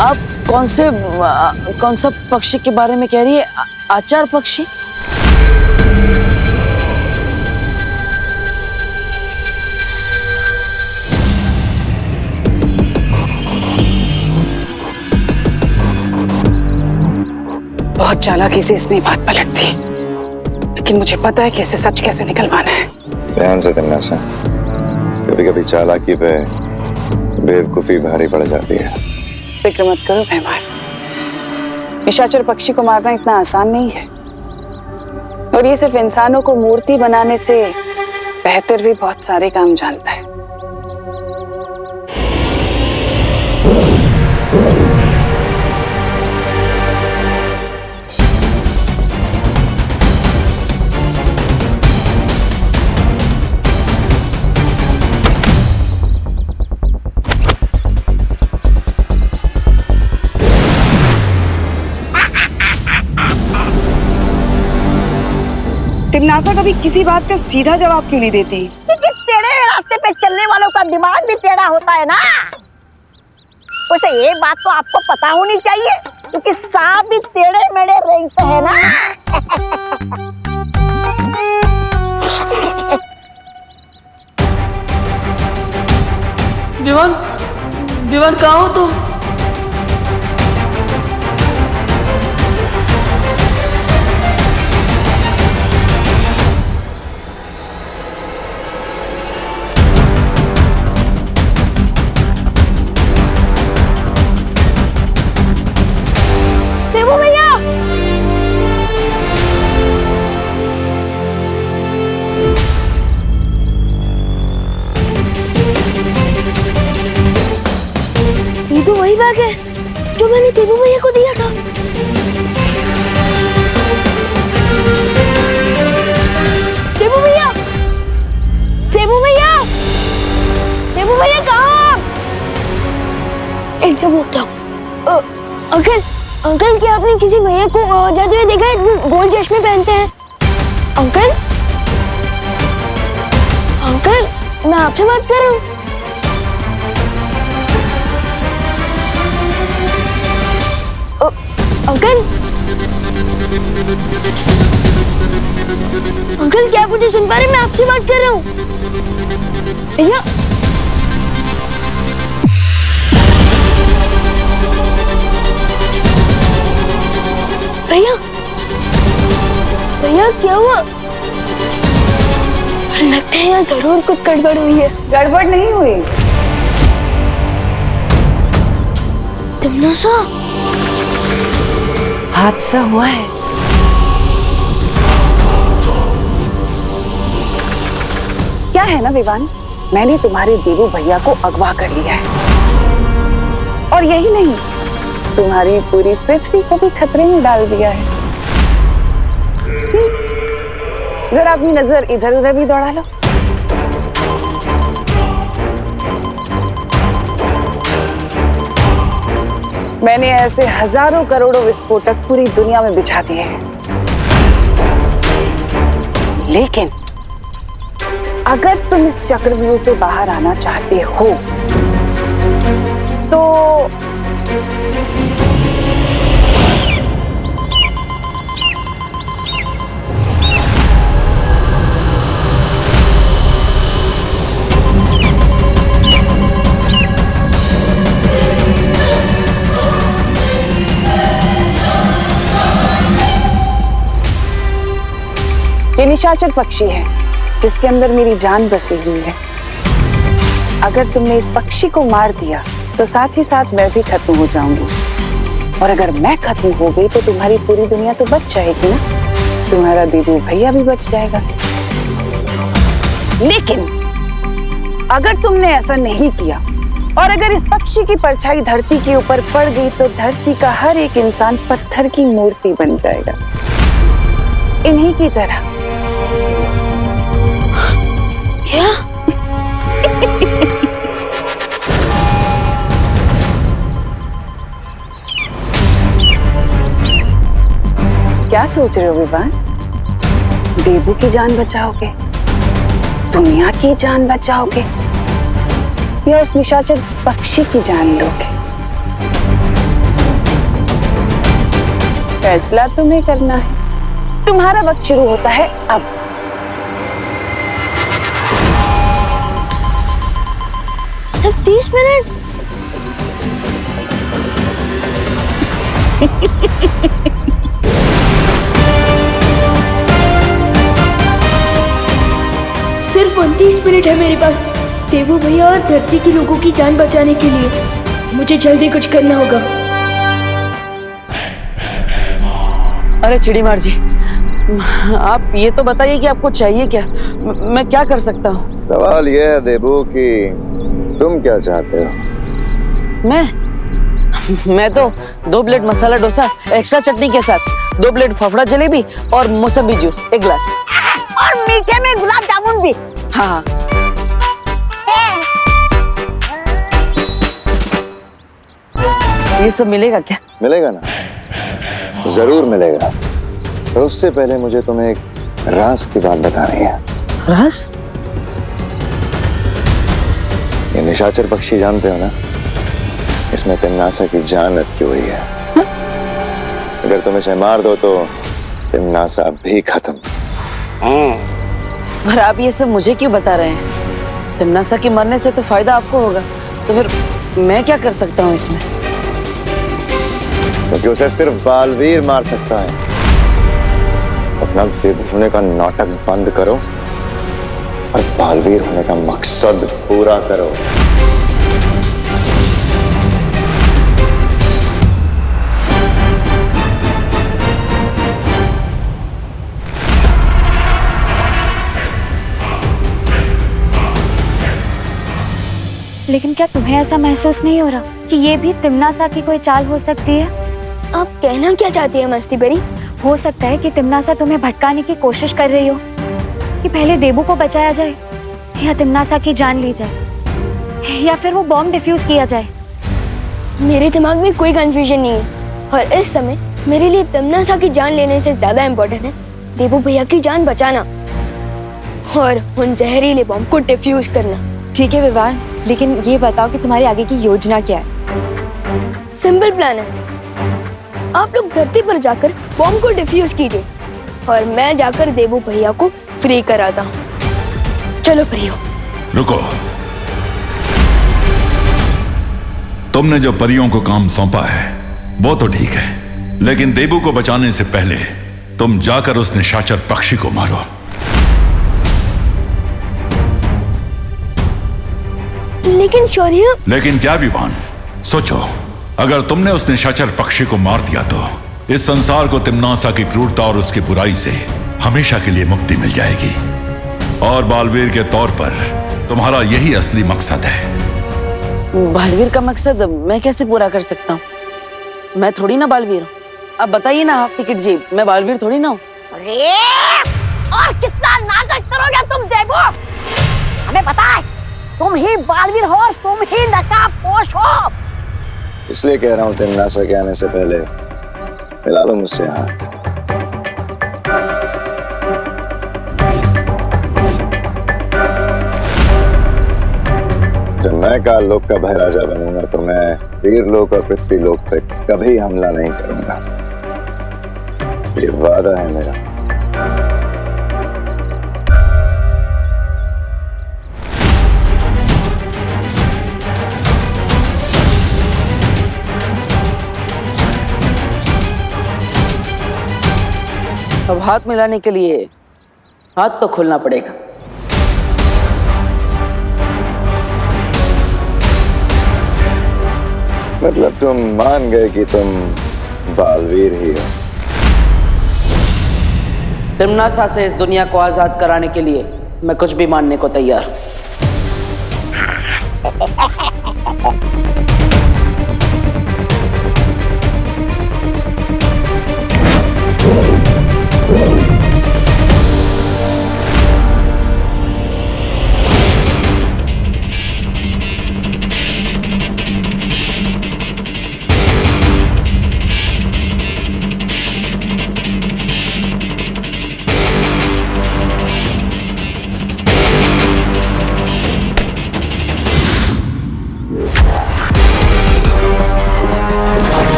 आप कौन सा पक्षी के बारे में कह रही है? आचार पक्षी? बहुत चालाकी से इसने बात पलट दी, लेकिन मुझे पता है कि इसे सच कैसे निकलवाना है। ध्यान से तमन्ना, कभी कभी चालाकी पे बेवकूफी भारी पड़ जाती है। फिक्र मत करो मेहमान, निशाचर पक्षी को मारना इतना आसान नहीं है, और ये सिर्फ इंसानों को मूर्ति बनाने से बेहतर भी बहुत सारे काम जानता है। तिमनासा कभी किसी बात का सीधा जवाब क्यों नहीं देती? क्योंकि टेढ़े रास्ते पे चलने वालों का दिमाग भी टेढ़ा होता है ना। वैसे ये बात तो आपको पता होनी चाहिए, क्योंकि सांप भी टेढ़े मेढ़े रेंगते हैं ना। विवान कहाँ हो तुम? देवू भैया! ये तो वही बैग है जो मैंने देवू भैया को दिया था। देवू भैया! देवू भैया! देवू भैया कहाँ? इनसे बोलता हूँ। अंकल क्या आपने किसी भैया को जाते हुए देखा है? गोल चश्मे पहनते हैं। अंकल मैं आपसे बात कर रहा हूँ। अंकल क्या आप मुझे सुन पा रहे हैं? मैं आपसे बात कर रहा हूँ। भैया भैया भैया क्या हुआ? लगता है यहाँ जरूर कुछ गड़बड़ हुई है। गड़बड़ नहीं हुई। तिमनासा, हादसा हुआ है। क्या है ना विवान, मैंने तुम्हारे देवू भैया को अगवा कर लिया है, और यही नहीं, तुम्हारी पूरी पृथ्वी को भी खतरे में डाल दिया है। जरा अपनी नजर इधर उधर भी दौड़ा लो। मैंने ऐसे हजारों करोड़ों विस्फोटक पूरी दुनिया में बिछा दिए हैं, लेकिन अगर तुम इस चक्रव्यूह से बाहर आना चाहते हो तो ये निशाचर पक्षी है जिसके अंदर मेरी जान बसी हुई है। अगर तुमने इस पक्षी को मार दिया तो साथ ही साथ मैं भी खत्म हो जाऊंगी, और अगर मैं खत्म हो गई तो तुम्हारी पूरी दुनिया तो बच जाएगी ना, तुम्हारा देबू भैया भी बच जाएगा। लेकिन अगर तुमने ऐसा नहीं किया और अगर इस पक्षी की परछाई धरती के ऊपर पड़ गई तो धरती का हर एक इंसान पत्थर की मूर्ति बन जाएगा, इन्हीं की तरह। क्या? क्या सोच रहे हो विवान? देबू की जान बचाओगे, दुनिया की जान बचाओगे, या उस निशाचर पक्षी की जान लोगे? फैसला तुम्हें करना है। तुम्हारा वक्त शुरू होता है अब। सिर्फ 30 मिनट? सिर्फ 29 मिनट है मेरे पास देबू भैया और धरती के लोगों की जान बचाने के लिए। मुझे जल्दी कुछ करना होगा। अरे चिड़ीमार जी, आप ये तो बताइए कि आपको चाहिए क्या? मैं क्या कर सकता हूँ? सवाल यह है देबू कि तुम क्या चाहते हो? मैं तो 2 प्लेट मसाला डोसा एक्स्ट्रा चटनी के साथ, 2 प्लेट फाफड़ा जलेबी और मौसमी जूस 1 गिलास, और मीठे में गुलाब जामुन भी। हाँ। ये सब मिलेगा क्या? मिलेगा ना, जरूर मिलेगा। पर उससे पहले मुझे तुम्हें एक राज की बात बतानी है। राज? ये निशाचर पक्षी जानते हो ना, इसमें तिमनासा की जान अटकी हुई है। अगर तुम इसे मार दो तो तिमनासा भी खत्म। पर आप ये सब मुझे क्यों बता रहे हैं? तिमनासा के मरने से तो फायदा आपको होगा, तो फिर मैं क्या कर सकता हूँ इसमें? क्योंकि उसे सिर्फ बालवीर मार सकता है। अपना देबू होने का नाटक बंद करो और बालवीर होने का मकसद पूरा करो। लेकिन क्या तुम्हें ऐसा महसूस नहीं हो रहा कि ये भी तिमनासा की कोई चाल हो सकती है? आप कहना क्या चाहती है मस्ती बेरी? हो सकता है कि तिमनासा तुम्हें भटकाने की कोशिश कर रही हो कि पहले देबू को बचाया जाए या तिमनासा की जान ली जाए या फिर वो बॉम्ब डिफ्यूज किया जाए। मेरे दिमाग में कोई कंफ्यूजन नहीं है और इस समय मेरे लिए तिमनासा की जान लेने से ज्यादा इम्पोर्टेंट है देबू भैया की जान बचाना और उन जहरीले बॉम्ब को डिफ्यूज करना। ठीक है विवान, लेकिन ये बताओ कि तुम्हारी आगे की योजना क्या है? सिंपल प्लान है। आप लोग धरती पर जाकर बॉम्ब को डिफ्यूज कीजिए और मैं जाकर देबू भैया को फ्री कराता हूँ। चलो परियो। रुको, तुमने जो परियों को काम सौंपा है वो तो ठीक है, लेकिन देबू को बचाने से पहले तुम जाकर उस निशाचर पक्षी को मारो। लेकिन शौर्य। लेकिन क्या विवान? सोचो, अगर तुमने उस निशाचर पक्षी को मार दिया तो इस संसार को तिमनासा की क्रूरता और उसकी बुराई से हमेशा के लिए मुक्ति मिल जाएगी, और बालवीर के तौर पर तुम्हारा यही असली मकसद है। बालवीर का मकसद मैं कैसे पूरा कर सकता हूँ? मैं थोड़ी ना बालवीर हूँ। अब बताइए ना हाफ टिकट जी, मैं बालवीर थोड़ी ना हूँ। अरे और कितना नाटक करोगे तुम देबू? हमें पता है तुम ही बालवीर हो और तुम ही नकाबपोश हो। इसलिए कह रहा हूं तिमनासा के आने से पहले मिला लो मुझसे हाथ। जब मैं काल लोक का भयराजा बनूंगा तो मैं वीर लोक और पृथ्वी लोक पे कभी हमला नहीं करूंगा। ये वादा है मेरा। अब हाथ मिलाने के लिए हाथ तो खोलना पड़ेगा। मतलब तुम मान गए कि तुम बालवीर ही हो? तिम्नासा से इस दुनिया को आजाद कराने के लिए मैं कुछ भी मानने को तैयार हूं।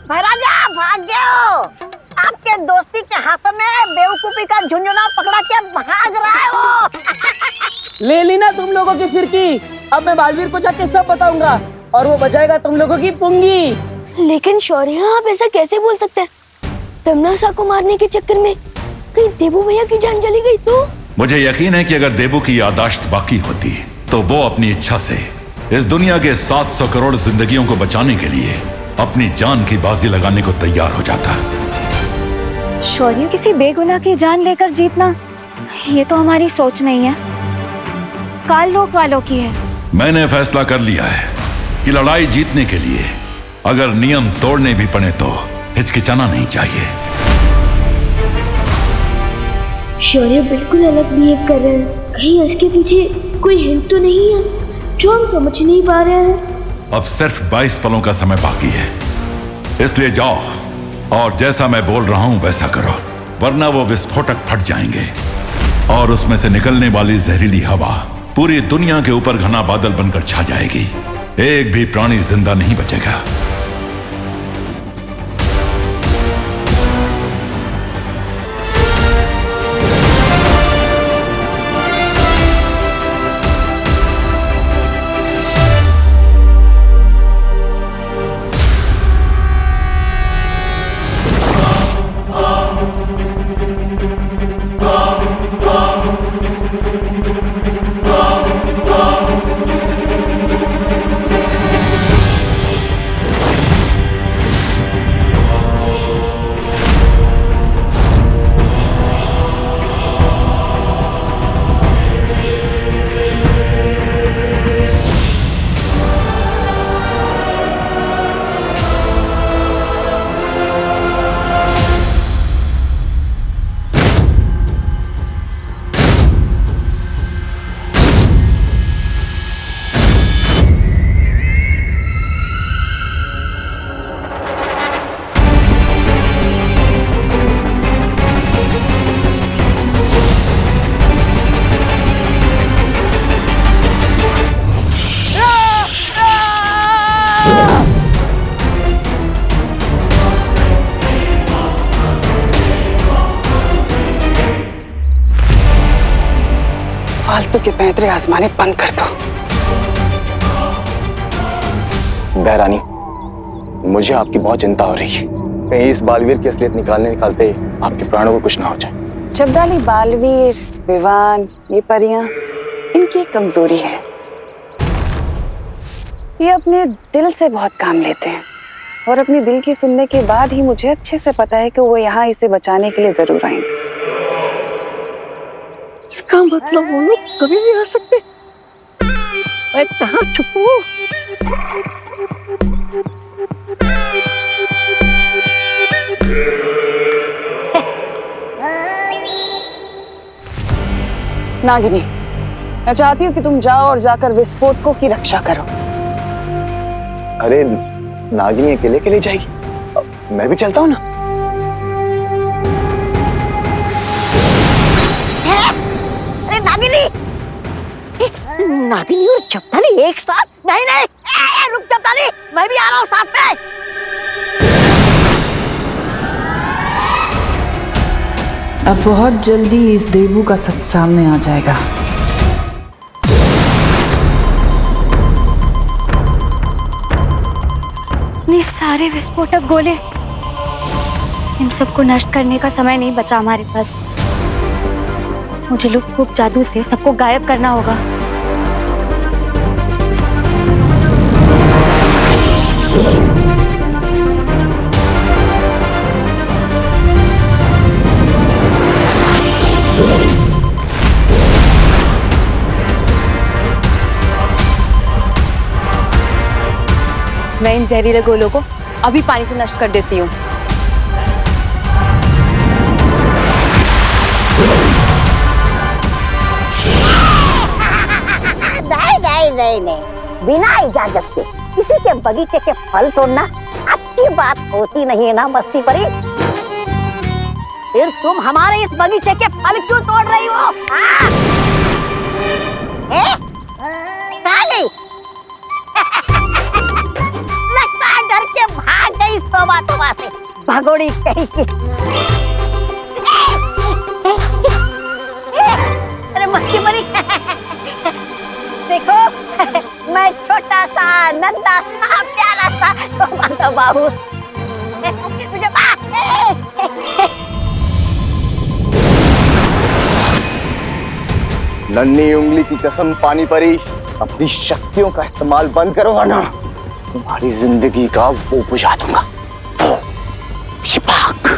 महाराजा भाग गए हो। आपके दोस्ती के हाथों में बेवकूफी का झुंझुना पकड़ा के भाग रहा है वो। ले ली ना तुम लोगों की फिरकी। अब मैं बालवीर को जाके सब बताऊंगा और वो बजाएगा तुम लोगों की पुंगी। लेकिन शौर्य, आप ऐसा कैसे बोल सकते हैं? तिम्नासा को मारने के चक्कर में कहीं देबू भैया की जान चली गई तो? मुझे यकीन है कि अगर देबू की याददाश्त बाकी होती तो वो अपनी इच्छा से इस दुनिया के 700 करोड़ जिंदगियों को बचाने के लिए अपनी जान की बाजी लगाने को तैयार हो जाता। शौर्य, किसी बेगुनाह की जान लेकर जीतना ये तो हमारी सोच नहीं है, काल लोक वालों की है। मैंने फैसला कर लिया है कि लड़ाई जीतने के लिए अगर नियम तोड़ने भी पड़े तो हिचकिचाना नहीं चाहिए। शौर्य बिल्कुल अलग बिहेव कर रहे हैं। कहीं इसके पीछे कोई हिंट तो नहीं है जो हम समझ नहीं पा रहे हैं? अब सिर्फ 22 पलों का समय बाकी है, इसलिए जाओ और जैसा मैं बोल रहा हूं वैसा करो, वरना वो विस्फोटक फट जाएंगे और उसमें से निकलने वाली जहरीली हवा पूरी दुनिया के ऊपर घना बादल बनकर छा जाएगी। एक भी प्राणी जिंदा नहीं बचेगा। फालतू के पैंतरे आजमाने बंद कर दो। बहरानी, मुझे आपकी बहुत चिंता हो रही है। कहीं इस बालवीर की असलियत निकालते आपके प्राणों को कुछ ना हो जाए। शब्दाली बालवीर, विवान, ये परियां, इनकी एक कमजोरी है, ये अपने दिल से बहुत काम लेते हैं और अपने दिल की सुनने के बाद ही मुझे अच्छे से पता है कि वो यहाँ इसे बचाने के लिए जरूर आएंगे। इसका मतलब वो लोग कभी भी आ सकते। मैं कहाँ छुपू? नागिनी, मैं चाहती हूँ कि तुम जाओ और जाकर विस्फोटकों की रक्षा करो। अरे नागिनी अकेले जाएगी, मैं भी चलता हूँ ना। नागिनी, नागिनी और चपताली एक साथ? नहीं नहीं, रुक चपताली, मैं भी आ रहा हूँ साथ में। अब बहुत जल्दी इस देबू का सच सामने आ जाएगा। ये सारे विस्फोटक गोले, इन सबको नष्ट करने का समय नहीं बचा हमारे पास। मुझे लुक जादू से सबको गायब करना होगा। मैं इन जहरीले गोलों को अभी पानी से नष्ट कर देती हूँ। नहीं, बिना इजाजत के किसी के बगीचे के फल तोड़ना अच्छी बात होती नहीं है ना मस्ती परी। फिर तुम हमारे इस बगीचे के फल क्यों तोड़ रही हो? कहाँ गई? लगता है डर के भाग गई इस तोबा से, भगोड़ी कहीं की। अरे मस्ती परी, देखो मैं छोटा सा नन्हा सा प्यारा सा बाबू, नन्ही उंगली की कसम पानी परी, अपनी शक्तियों का इस्तेमाल बंद करो वरना तुम्हारी जिंदगी का वो बुझा दूंगा, वो शिपाक।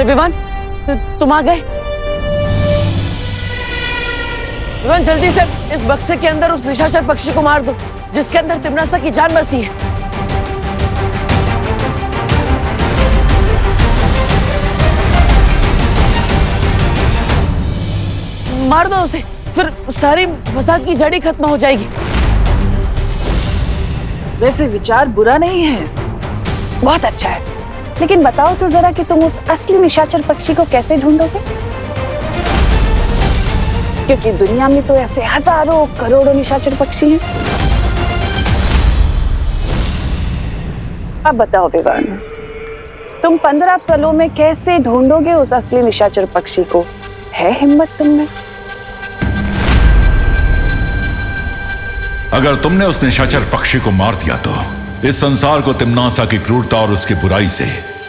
विवान, तुम आ गए। विवान जल्दी से इस बक्से के अंदर उस निशाचर पक्षी को मार दो जिसके अंदर तिमनासा की जान बसी है। मार दो उसे, फिर सारी फसाद की जड़ी खत्म हो जाएगी। वैसे विचार बुरा नहीं है, बहुत अच्छा है, लेकिन बताओ तो जरा कि तुम उस असली निशाचर पक्षी को कैसे ढूंढोगे? क्योंकि दुनिया में तो ऐसे हजारों करोड़ों निशाचर पक्षी हैं। अब बताओ विवान, तुम 15 पलों में कैसे ढूंढोगे उस असली निशाचर पक्षी को? है हिम्मत तुम में? अगर तुमने उस निशाचर पक्षी को मार दिया तो इस संसार को तिमनासा की क्रूरता और उसकी बुराई से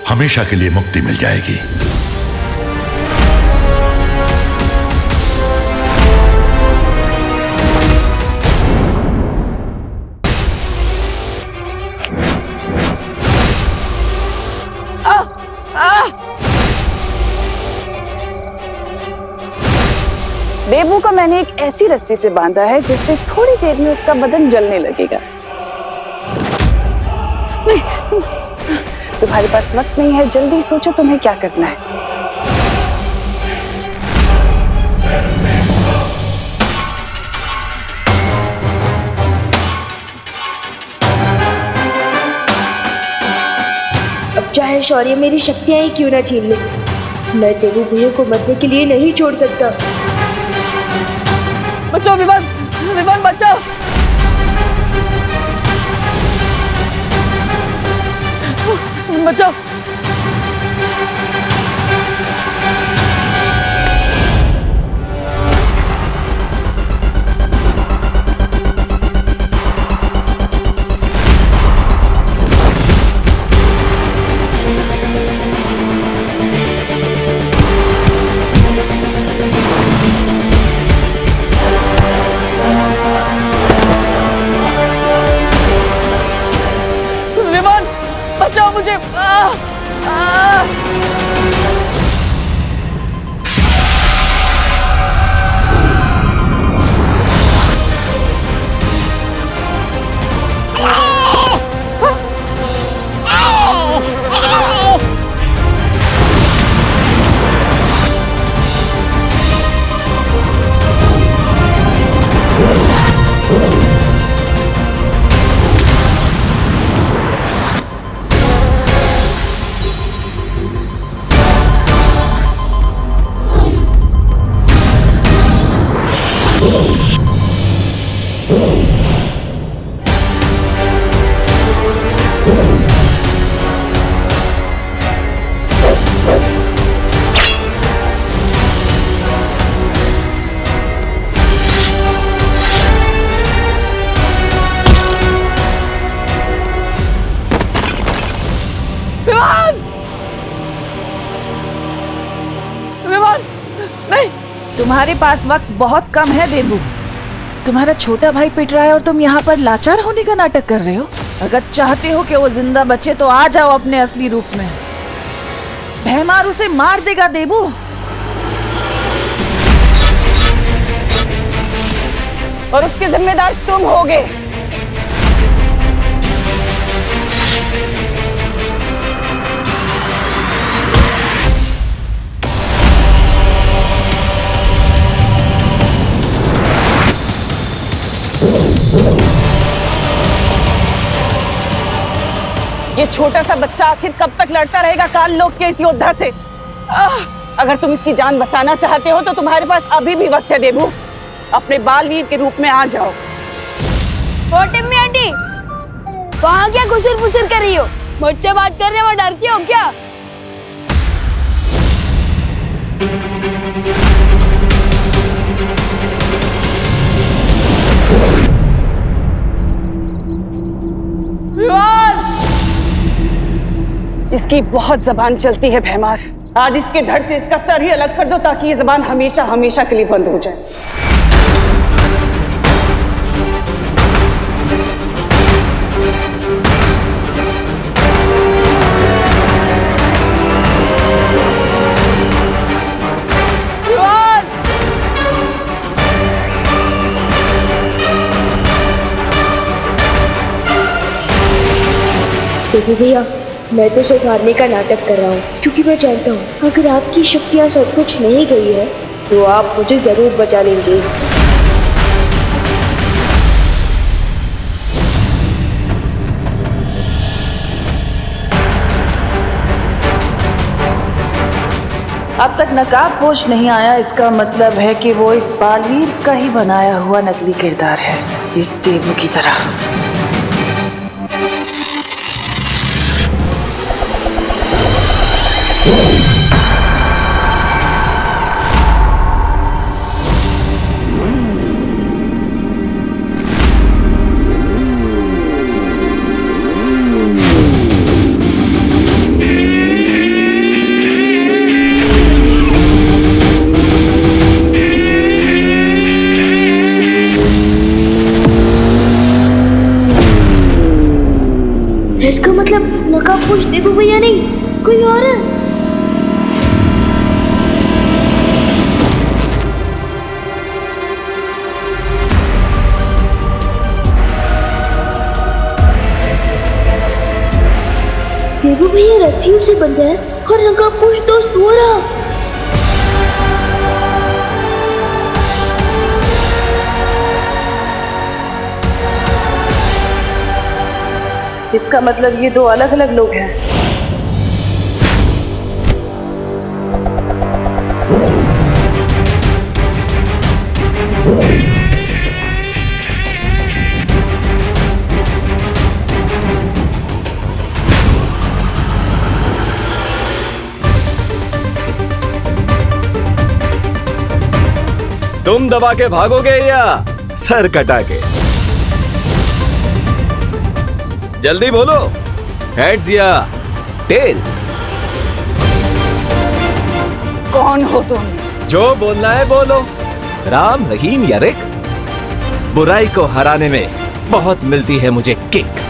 हमेशा के लिए मुक्ति मिल जाएगी। देबू को मैंने एक ऐसी रस्सी से बांधा है जिससे थोड़ी देर में उसका बदन जलने लगेगा। तुम्हारे पास वक्त नहीं है, जल्दी सोचो तुम्हें क्या करना है। अब चाहे शौर्य मेरी शक्तियां ही क्यों ना छीन ले, मैं देवू भैया को मरने के लिए नहीं छोड़ सकता। बचाओ विवान, विवान बचाओ। बचाओ। विवान बचाओ मुझे। विवान! विवान! नहीं, तुम्हारे पास वक्त बहुत कम है देबू। तुम्हारा छोटा भाई पिट रहा है और तुम यहाँ पर लाचार होने का नाटक कर रहे हो। अगर चाहते हो कि वो जिंदा बचे तो आ जाओ अपने असली रूप में। भैमार उसे मार देगा देबू। और उसके जिम्मेदार तुम होगे। ये छोटा सा बच्चा आखिर कब तक लड़ता रहेगा काल लोक के इस योद्धा से? अगर तुम इसकी जान बचाना चाहते हो तो तुम्हारे पास अभी भी वक्त है देबू। अपने बालवीर के रूप में आ जाओ। टिम्मी आंटी, वहाँ क्या घुसर फुसर कर रही हो? मुझसे बात करने में डरती हो क्या? इसकी बहुत जबान चलती है भैमार। आज इसके धड़ से इसका सर ही अलग कर दो ताकि ये जबान हमेशा हमेशा के लिए बंद हो जाए। देखिए भैया, मैं तो सिर्फ हारने का नाटक कर रहा हूँ, क्योंकि मैं जानता हूँ अगर आपकी शक्तियाँ सचमुच नहीं गई है तो आप मुझे जरूर बचा लेंगे। अब तक नकाबपोश नहीं आया, इसका मतलब है कि वो इस बालवीर का ही बनाया हुआ नकली किरदार है, इस देवू की तरह। इसका मतलब नकाबपोश देवू भैया नहीं, कोई और है। देवू भैया रस्सियों से बंधे हैं और नकाबपोश दोस्त हो रहा। इसका मतलब ये दो अलग अलग लोग हैं। तुम दबा के भागोगे या सर कटा के? जल्दी बोलो, हेड्स या टेल्स? कौन हो तुम? जो बोलना है बोलो। राम, रहीम या रिक, बुराई को हराने में बहुत मिलती है मुझे किक।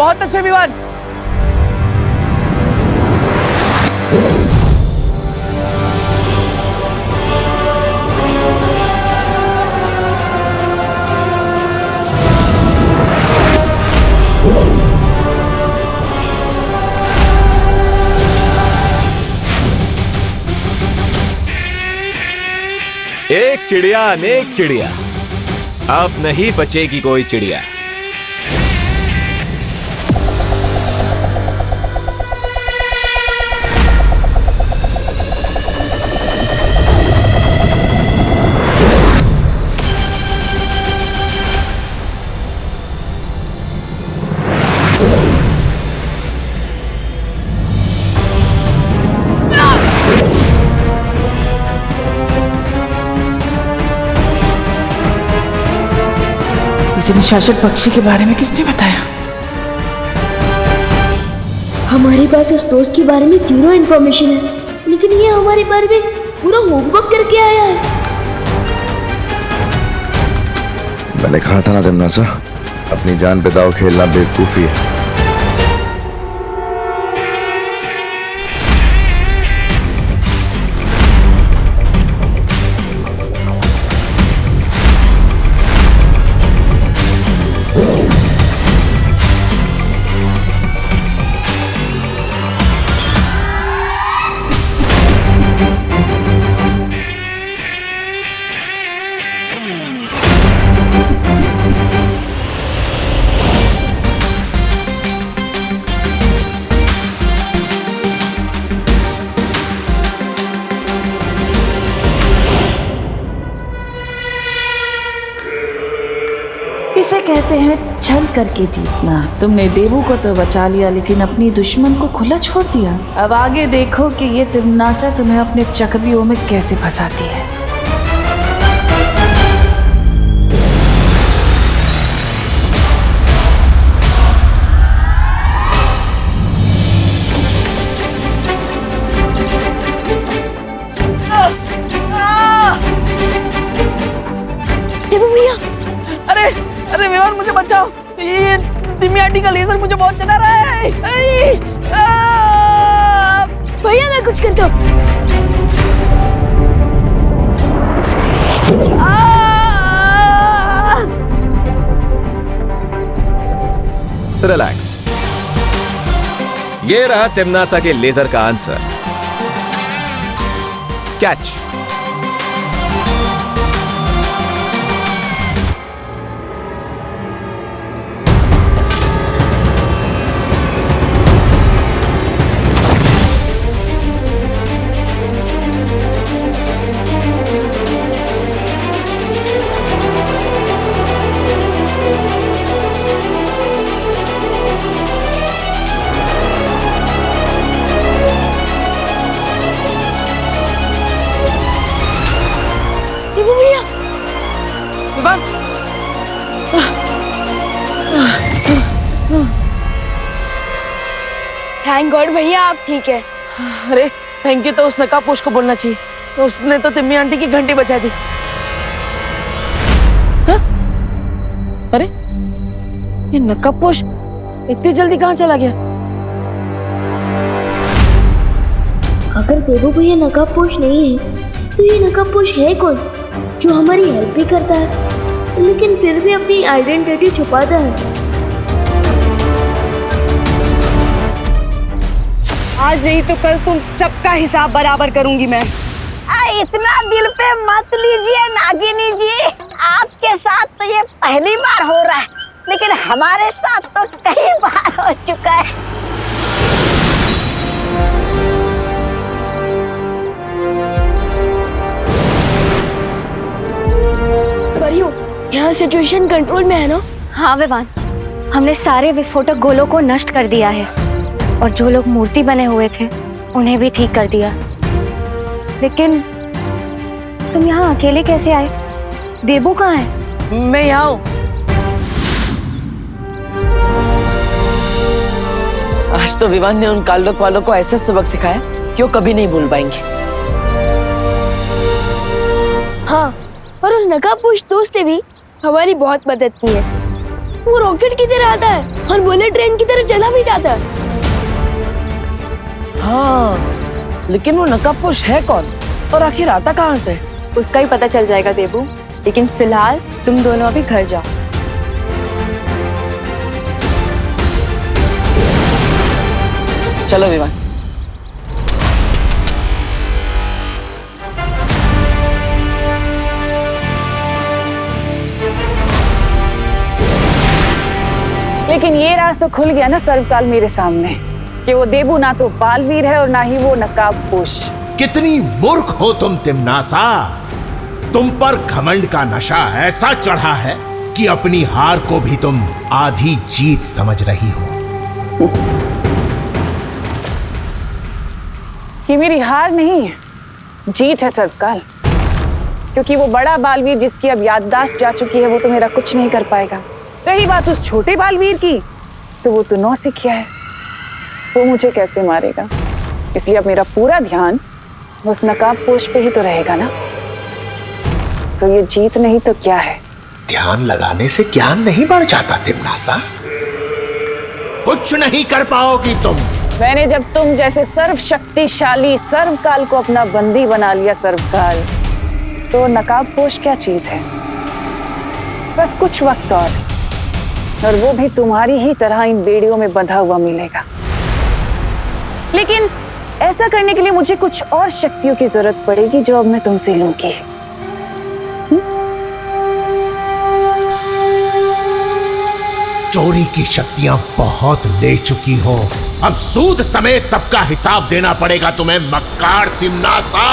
बहुत अच्छे विवान। एक चिड़िया अनेक चिड़िया, अब नहीं बचेगी कोई चिड़िया। इसे निशाचर पक्षी के बारे में किसने बताया? हमारे पास उस दोस्त के बारे में 0 इन्फॉर्मेशन है, लेकिन ये हमारे बारे में पूरा होमवर्क करके आया है। मैंने कहा था ना तिमनासा, अपनी जान पे दांव खेलना बेवकूफी है। इसे कहते हैं छल करके जीतना। तुमने देवू को तो बचा लिया, लेकिन अपनी दुश्मन को खुला छोड़ दिया। अब आगे देखो कि ये तिमनासा तुम्हें अपने चक्रव्यूह में कैसे फंसाती है। अरे विवान, मुझे बचाओ, ये तिमी आंटी का लेजर मुझे बहुत जला रहा है। भैया मैं कुछ करता हूँ। रिलैक्स, ये रहा तिमनासा के लेजर का आंसर। कैच। थैंक गॉड भैया आप ठीक है। अरे थैंक यू तो उस नकाबपोश को बोलना चाहिए, उसने तो तिम्मी आंटी की घंटी बचा दी। हा? अरे ये नकाबपोश इतनी जल्दी कहाँ चला गया? अगर देवू भैया नकाबपोश नहीं है तो ये नकाबपोश है कौन जो हमारी हेल्प भी करता है लेकिन फिर भी अपनी आइडेंटिटी छुपाता है? आज नहीं तो कल तुम सबका हिसाब बराबर करूंगी मैं। इतना दिल पे मत लीजिए नागिनी जी, आपके साथ तो ये पहली बार हो रहा है, लेकिन हमारे साथ तो कई बार हो चुका है। परियो, यहाँ सिचुएशन कंट्रोल में है ना? हाँ विवान, हमने सारे विस्फोटक गोलों को नष्ट कर दिया है और जो लोग मूर्ति बने हुए थे उन्हें भी ठीक कर दिया। लेकिन तुम यहाँ अकेले कैसे आए? देबू कहाँ है? मैं यहाँ हूँ। आज तो विवान ने उन काल्लोक वालों को ऐसा सबक सिखाया कि वो कभी नहीं भूल पाएंगे। हाँ, और उस नकाबपोश दोस्त ने भी हमारी बहुत मदद की है। वो रॉकेट की तरह आता है और बुलेट ट्रेन की तरह चला भी जाता है। हाँ, लेकिन वो नकाबपोश है कौन और आखिर आता कहाँ से? उसका ही पता चल जाएगा देबू, लेकिन फिलहाल तुम दोनों अभी घर जाओ। चलो विवान। लेकिन ये राज तो खुल गया ना सर्वकाल मेरे सामने कि वो देबू ना तो बालवीर है और ना ही वो नकाबपोश। कितनी मूर्ख हो तुम तिमनासा। तुम पर घमंड का नशा ऐसा चढ़ा है कि अपनी हार को भी तुम आधी जीत समझ रही हो। ये मेरी हार नहीं है, जीत है सर्वकाल। क्योंकि वो बड़ा बालवीर जिसकी अब याददाश्त जा चुकी है वो तो मेरा कुछ नहीं कर पाएगा। रही बात उस छोटे बालवीर की, तो वो तो नौसिखिया है, वो मुझे कैसे मारेगा। इसलिए अब मेरा पूरा ध्यान उस नकाबपोश पे ही तो रहेगा ना। तो ये जीत नहीं तो क्या है? ध्यान लगाने से ज्ञान नहीं बढ़ जाता तिमनासा। कुछ नहीं कर पाओगी तुम। मैंने जब तुम जैसे सर्वशक्तिशाली सर्वकाल को अपना बंदी बना लिया सर्वकाल, तो नकाबपोश क्या चीज है? बस कुछ वक्त और वो भी तुम्हारी ही तरह इन बेड़ियों में बंधा हुआ मिलेगा। लेकिन ऐसा करने के लिए मुझे कुछ और शक्तियों की जरूरत पड़ेगी जो अब मैं तुमसे लूंगी। चोरी की शक्तियां बहुत ले चुकी हो, अब सूद समेत सबका हिसाब देना पड़ेगा तुम्हें मक्कार तिमनासा।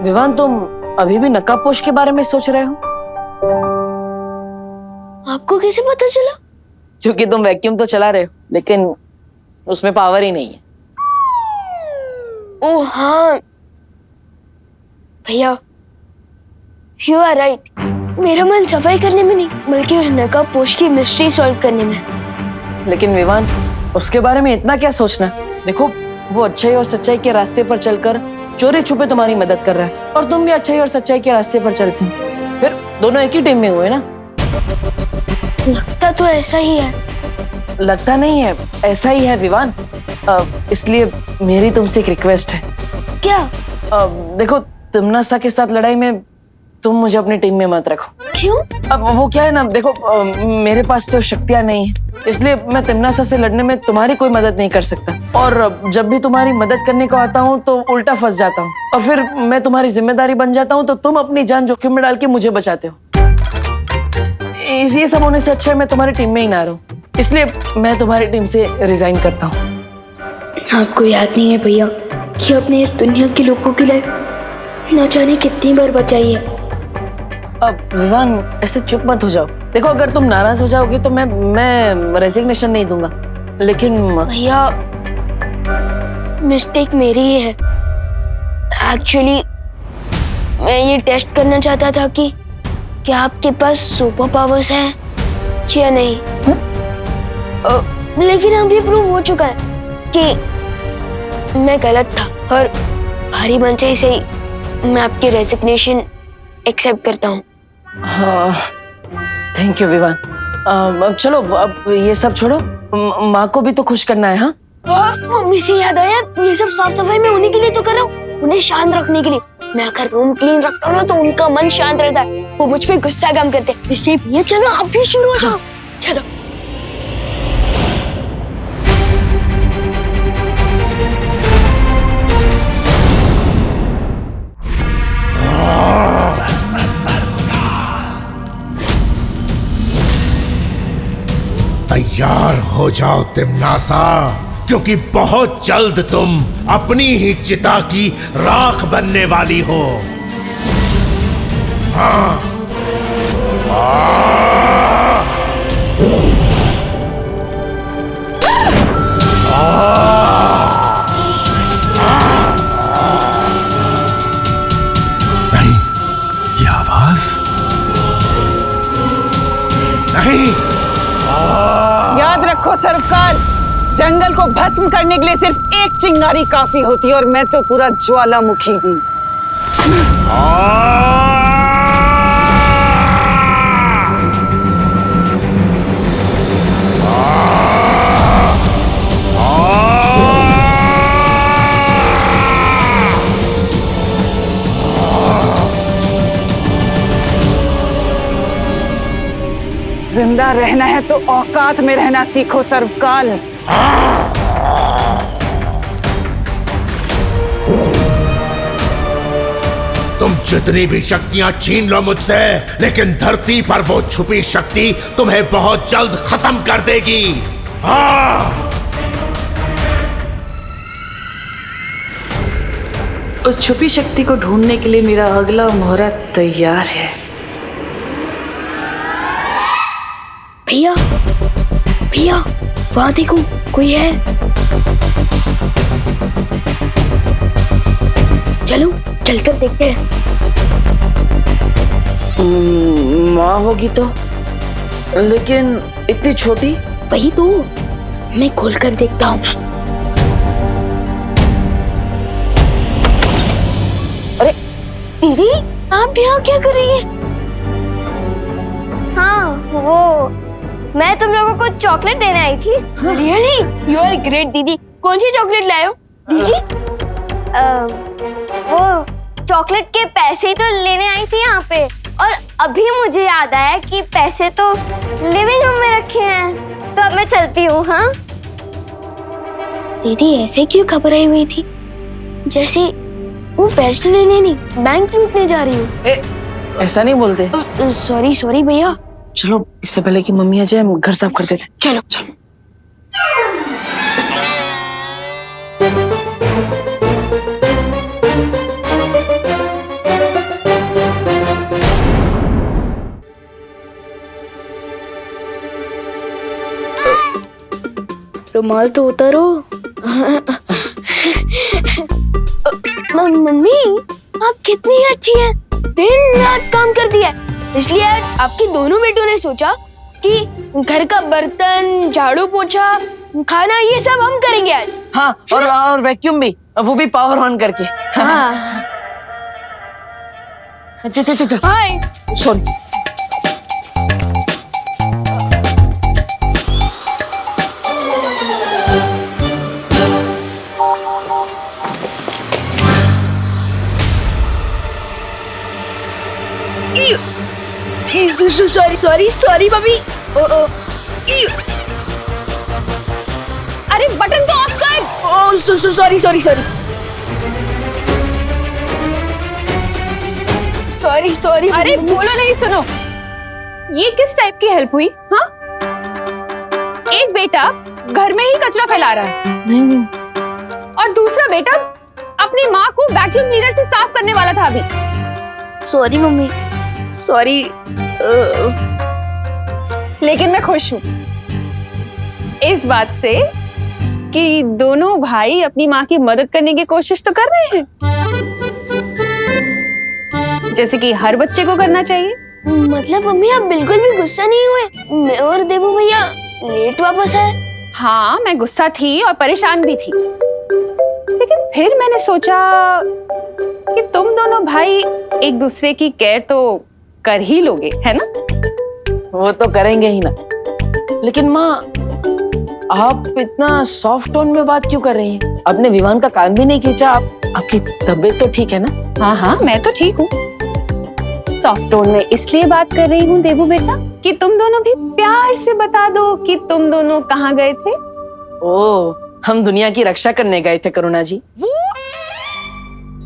विवान, तुम अभी भी नकाबपोश के बारे में सोच रहे हो? आपको कैसे पता चला? क्योंकि तुम वैक्यूम तो चला रहे हो, लेकिन उसमें पावर ही नहीं है। ओह हाँ भैया, यू आर राइट। मेरा मन सफाई करने में नहीं, बल्कि उस नकाबपोश की मिस्ट्री सॉल्व करने में। लेकिन विवान, उसके बारे में इतना क्या सोचना? देखो, वो अच्छाई और सच्चाई के रास्ते पर चलकर चोरी छुपे तुम्हारी मदद कर रहा है, और तुम भी अच्छाई और सच्चाई के रास्ते पर चलते हो। फिर दोनों एक ही टीम में हुए ना? लगता तो ऐसा ही है। लगता नहीं है, ऐसा ही है विवान। इसलिए मेरी तुमसे एक रिक्वेस्ट है। क्या? देखो, तिमनासा के साथ लड़ाई में तुम मुझे अपनी टीम में मत रखो। क्यों? अब वो क्या है ना, देखो, मेरे पास तो शक्तियां नहीं है, इसलिए मैं तिमनासा से लड़ने में तुम्हारी कोई मदद नहीं कर सकता। और जब भी तुम्हारी मदद करने को आता हूँ तो उल्टा फंस जाता हूँ, और फिर मैं तुम्हारी जिम्मेदारी बन जाता हूँ, तो तुम अपनी जान जोखिम में डाल के मुझे बचाते हो। ये सब होने से अच्छा है मैं तुम्हारी टीम में ही ना रहूं, इसलिए मैं तुम्हारी टीम से रिजाइन करता हूँ। आपको याद नहीं है भैया कि आपने इस दुनिया के लोगों के लिए न जाने कितनी बार बचाई है। अब विवान, ऐसे चुप मत हो जाओ। देखो, अगर तुम नाराज हो जाओगे तो मैं रेजिग्नेशन नहीं दूंगा, लेकिन भैया मिस्टेक मेरी ही है। एक्चुअली मैं ये टेस्ट करना चाहता था कि क्या आपके पास सुपर पावर्स है या नहीं। लेकिन अब ये प्रूव हो चुका है कि मैं गलत था, और भारी मन से ही मैं आपकी रेजिग्नेशन एक्सेप्ट करता हूँ। हाँ, थैंक यू विवान। अब चलो, अब ये सब छोड़ो, माँ को भी तो खुश करना है। हाँ, मम्मी से याद आया, ये सब साफ सफाई में उन्हीं के लिए तो कर रहा हूँ, उन्हें शांत रखने के लिए। मैं अगर रूम क्लीन रखता हूँ ना तो उनका मन शांत रहता है, वो मुझ पे गुस्सा कम करते हैं। इसलिए भैया चलो आप भी शुरू हो जाओ। चलो। हो जाओ तिमनासा, क्योंकि बहुत जल्द तुम अपनी ही चिता की राख बनने वाली हो। हाँ। नहीं, ये आवाज नहीं। याद रखो सर्वकाल, जंगल को भस्म करने के लिए सिर्फ एक चिंगारी काफी होती है, और मैं तो पूरा ज्वालामुखी हूँ। जिंदा रहना है तो औकात में रहना सीखो सर्वकाल। तुम जितनी भी शक्तियां छीन लो मुझसे, लेकिन धरती पर वो छुपी शक्ति तुम्हें बहुत जल्द खत्म कर देगी। उस छुपी शक्ति को ढूंढने के लिए मेरा अगला मुहूर्त तैयार है। भैया भैया, वहां देखो, कोई है। चलो चलकर देखते हैं। माँ होगी तो, लेकिन इतनी छोटी। वही तो, मैं खोलकर देखता हूँ। अरे दीदी, आप यहाँ क्या कर रही हैं? हाँ, वो मैं तुम लोगों को चॉकलेट देने आई थी। रियली? यू आर ग्रेट दीदी। कौन सी चॉकलेट लाए हो दीदी? वो चॉकलेट के पैसे ही तो लेने आई थी यहाँ पे, और अभी मुझे याद आया कि पैसे तो लिविंग रूम में रखे हैं, तो अब मैं चलती हूँ। हाँ दीदी, ऐसे क्यों घबराई हुई थी, जैसे वो पैसे लेने नहीं, बैंक लूटने जा रही हो? ऐसा नहीं बोलते। सॉरी सॉरी भैया। चलो, इससे पहले कि मम्मी आ जाए हम घर साफ कर देते। चलो चलो। रुमाल तो उतारो। मम्मी, आप कितनी अच्छी हैं। दिन रात काम करती है, इसलिए आज आपकी दोनों बेटों ने सोचा कि घर का बर्तन, झाड़ू पोछा, खाना, ये सब हम करेंगे आज। हाँ, और वैक्यूम भी, वो भी पावर ऑन करके। हाँ। अच्छा। हाय। सॉरी। Sorry mummy. अरे बटन तो ऑफ कर। सॉरी। अरे बोलो नहीं, सुनो, ये किस टाइप की हेल्प हुई? हाँ, एक बेटा घर में ही कचरा फैला रहा है, और दूसरा बेटा अपनी माँ को वैक्यूम क्लीनर से साफ करने वाला था अभी। Sorry mummy, sorry. लेकिन मैं खुश हूँ इस बात से कि दोनों भाई अपनी माँ की मदद करने की कोशिश तो कर रहे हैं, जैसे कि हर बच्चे को करना चाहिए। मतलब मम्मी, आप बिल्कुल भी गुस्सा नहीं हुए? मैं और देबू भैया लेट वापस आए। हाँ, मैं गुस्सा थी और परेशान भी थी, लेकिन फिर मैंने सोचा कि तुम दोनों भाई एक दूसरे की केयर तो कर ही लोगे, है ना? वो तो करेंगे ही ना, लेकिन माँ आप इतना सॉफ्ट टोन में बात क्यों कर रही हैं? आपने विवान का कान भी नहीं खींचा। आपकी तबीयत तो ठीक है ना? हाँ, मैं तो ठीक हूँ। सॉफ्ट टोन में इसलिए बात कर रही हूँ देबू बेटा कि तुम दोनों भी प्यार से बता दो कि तुम दोनों कहाँ गए थे। ओ, हम दुनिया की रक्षा करने गए थे करुणा जी।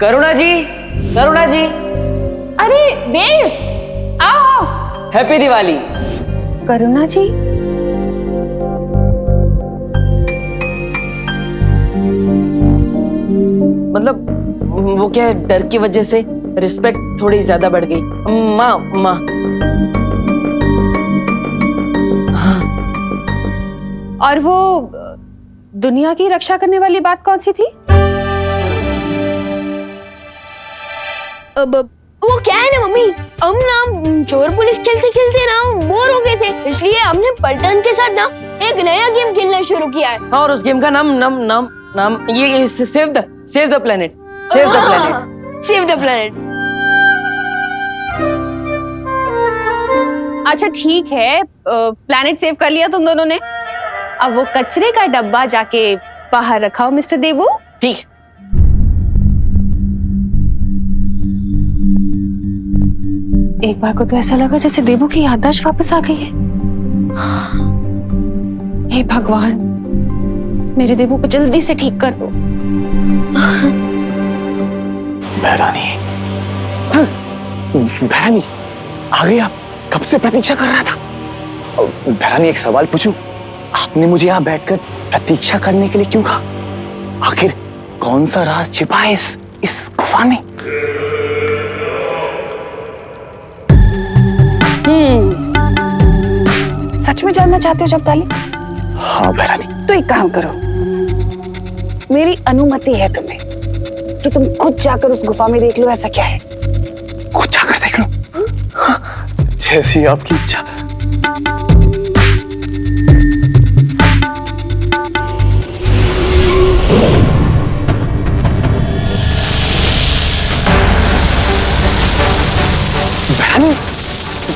करुणा जी, करुणा जी। अरे देव, आओ। हैप्पी दिवाली। करुणा जी, मतलब वो क्या है, डर की वजह से रिस्पेक्ट थोड़ी ज्यादा बढ़ गई। माँ माँ हाँ। और वो दुनिया की रक्षा करने वाली बात कौन सी थी? अब वो क्या है ना मम्मी, हम ना चोर पुलिस खेलते खेलते ना बोर हो गए थे, इसलिए हमने पलटन के साथ ना एक नया गेम खेलना शुरू किया है। और उस गेम का नाम ये save the planet. Save the planet. अच्छा ठीक है, प्लैनेट सेव कर लिया तुम दोनों ने। अब वो कचरे का डब्बा जाके बाहर रखाओ मिस्टर देबू। ठीक। एक बार को तो ऐसा लगा जैसे देबू की याददाश्त वापस आ गई है। हे भगवान, मेरे देबू को जल्दी से ठीक कर दो। बहरानी, बहरानी आ गई आप? कब से प्रतीक्षा कर रहा था। बहरानी एक सवाल पूछूं, आपने मुझे यहाँ बैठकर प्रतीक्षा करने के लिए क्यों कहा? आखिर कौन सा राज छिपा है इस गुफा में? सच में जानना चाहते हो जब्ताली? हाँ बहरानी। तो एक काम करो, मेरी अनुमति है तुम्हें कि तुम खुद जाकर उस गुफा में देख लो ऐसा क्या है। खुद जाकर देख लो? जैसी आपकी इच्छा। बहरानी,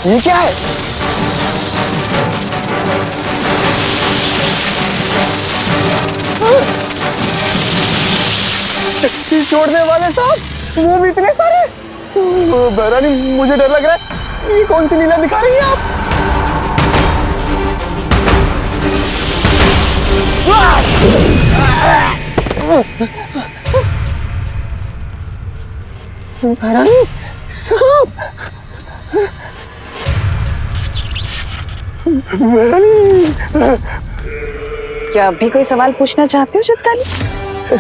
ये क्या है? शक्ति छोड़ने वाले सांप, वो भी इतने सारे। बहरानी मुझे डर लग रहा है, ये कौन सी लीला दिखा रही है आप? बहरानी सांप। बहरानी, क्या अभी कोई सवाल पूछना चाहते हो जब्ताली?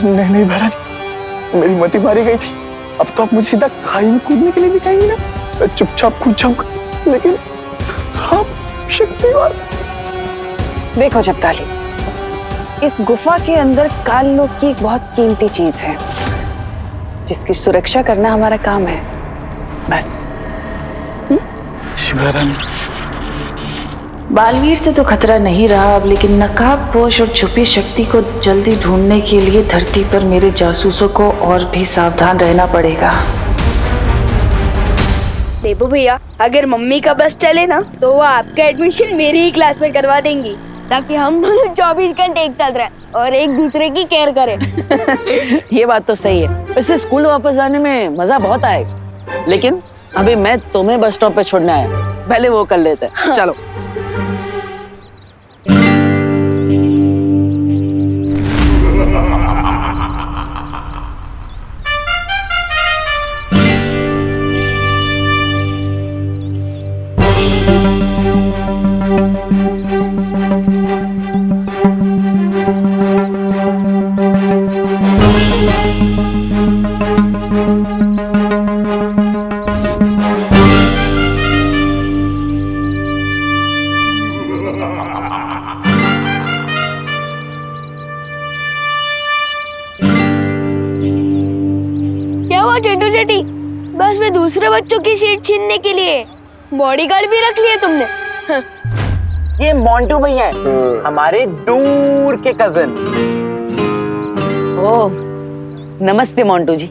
नहीं बहरानी, मेरी मति मारी गई थी। अब तो आप मुझे सीधा खाई में कूदने के लिए दिखाएंगे ना, मैं चुपचाप कूद जाऊंगा, लेकिन सांप शक्तिवान। देखो जब्ताली, इस गुफा के अंदर काल लोक की एक बहुत कीमती चीज है जिसकी सुरक्षा करना हमारा काम है, बस। बालवीर से तो खतरा नहीं रहा अब, लेकिन नकाबपोश और छुपी शक्ति को जल्दी ढूंढने के लिए धरती पर मेरे जासूसों को और भी सावधान रहना पड़ेगा। देबू भैया, अगर मम्मी का बस चले ना तो वो आपका एडमिशन मेरी ही क्लास में करवा देंगी, ताकि हम दोनों 24 घंटे एक साथ रहें और एक दूसरे की केयर करें। ये बात तो सही है। वैसे स्कूल वापस आने में मजा बहुत आएगा, लेकिन अभी मैं तुम्हें बस स्टॉप पे छोड़ने आया, पहले वो कर लेते हैं। हाँ। चलो। चिंटू चेटी, बस में दूसरे बच्चों की सीट छीनने के लिए बॉडीगार्ड भी रख लिए तुमने। ये मोंटू भैया है, हमारे दूर के कजन। ओह, नमस्ते मोंटू जी।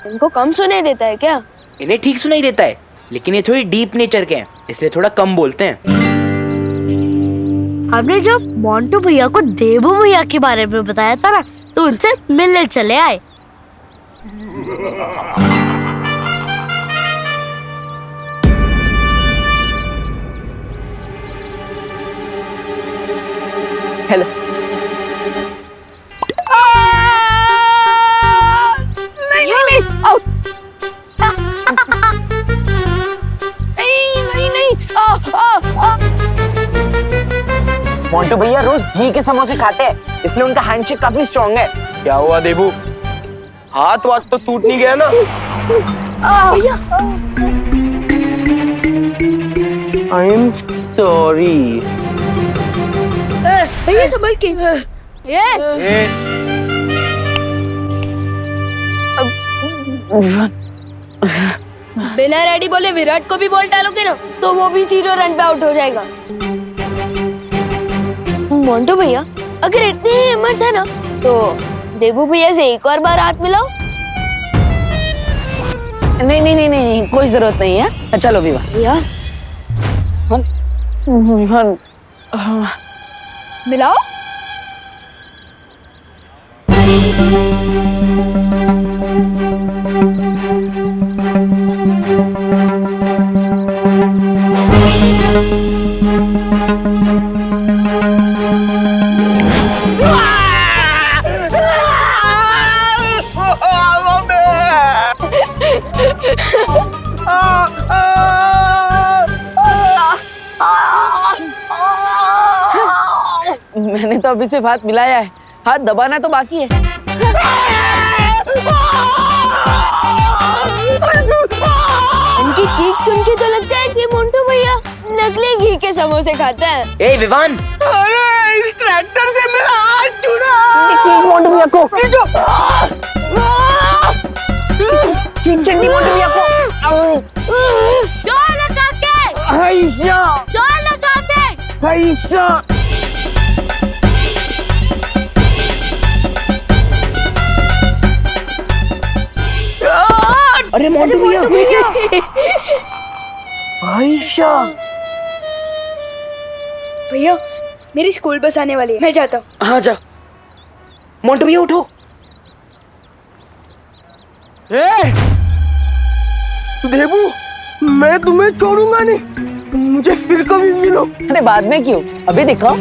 इनको कम सुनाई देता है क्या? इन्हें ठीक सुनाई देता है, लेकिन ये थोड़ी डीप नेचर के हैं, इसलिए थोड़ा कम बोलते हैं। हमने जब मोंटू भैया को देबू भैया के बारे में बताया था ना, तो उनसे मिलने चले आए। हेलो। नहीं, मोंटू मोंटू भैया रोज घी के समोसे खाते हैं, इसलिए उनका हैंडशेक काफी स्ट्रांग है। क्या हुआ देबू, हाथ वाथ तो टूट नहीं गया ना? भैया आई एम सॉरी। भैया संभल के। बिना रेडी बोले विराट को भी बॉल डालोगे ना तो वो भी 0 रन पे आउट हो जाएगा। मोंटू भैया अगर इतनी हिम्मत है ना तो देबू भैया से एक और बार हाथ मिलाओ। नहीं नहीं नहीं नहीं, कोई जरूरत नहीं है। चलो विवा। भैया मिलाओ। मैंने तो अभी सिर्फ हाथ मिलाया है, हाथ दबाना तो बाकी है। इनकी चीख सुन के तो लगता है कि मोंटू भैया नकली घी के समोसे खाते हैं। ए विवान, अरे इस ट्रैक्टर से मेरा हाथ छूटा। मोंटू भैया को चंडी मोंटू भैया को जोर लगा के। ऐसा जोर लगा के। ऐसा। अरे मोंटू भैया आयशा। भैया मेरी स्कूल बस आने वाली है, मैं जाता हूँ। हाँ जा। मोंटू भैया उठो। देबू मैं तुम्हें छोड़ूंगा नहीं, मुझे फिर कभी मिलो। अरे बाद में क्यों, अभी दिखाओ।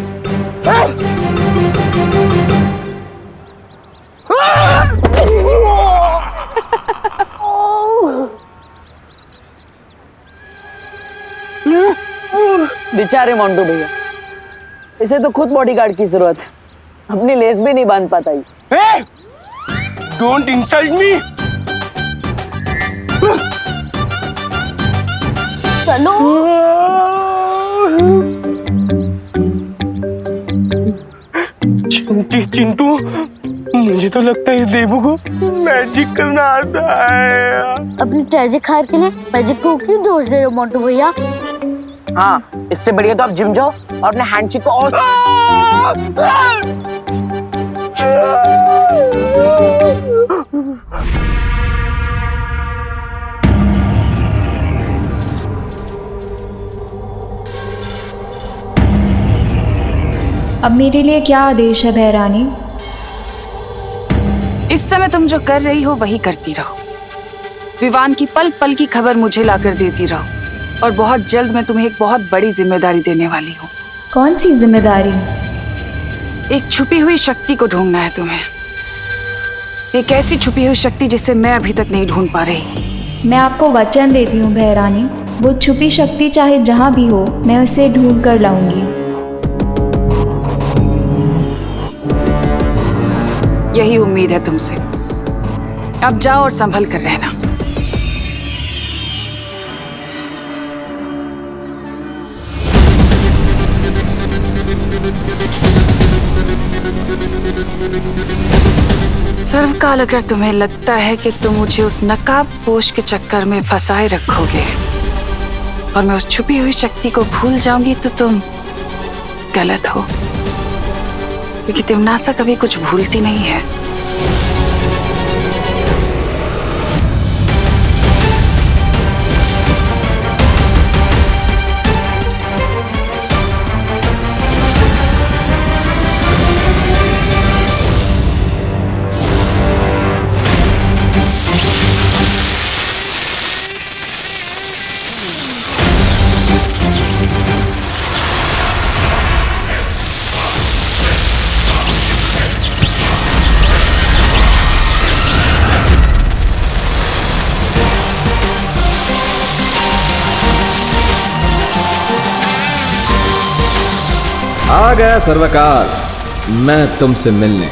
बेचारे मोंटू भैया, इसे तो खुद बॉडीगार्ड की जरूरत है, अपनी लेस भी नहीं बांध पाता ही। Don't insult me. चलो। चिंटू, मुझे तो लगता है इस देबू को मैजिक करना आता है। अपनी ट्रेजिक हार के लिए मैजिक को क्यों दोष दे रहे हो मोंटू भैया? हाँ, इससे बढ़िया तो आप जिम जाओ और अपने हैंडशेक को और अब मेरे लिए क्या आदेश है बहरानी? इस समय तुम जो कर रही हो वही करती रहो। विवान की पल पल की खबर मुझे लाकर देती रहो और बहुत जल्द मैं तुम्हें एक बहुत बड़ी जिम्मेदारी देने वाली हूँ। कौन सी जिम्मेदारी? एक छुपी हुई शक्ति को ढूंढना है तुम्हें। एक ऐसी छुपी हुई शक्ति जिसे मैं अभी तक नहीं ढूंढ पा रही। मैं आपको वचन देती हूँ बहरानी, वो छुपी शक्ति चाहे जहाँ भी हो मैं उसे ढूंढ कर लाऊंगी। यही उम्मीद है तुमसे। अब जाओ और संभल कर रहना। सर्वकाल अगर तुम्हें लगता है कि तुम मुझे उस नकाबपोश के चक्कर में फंसाए रखोगे और मैं उस छुपी हुई शक्ति को भूल जाऊंगी तो तुम गलत हो, क्योंकि तिमनासा कभी कुछ भूलती नहीं है। आ गया सर्वकाल मैं तुमसे मिलने।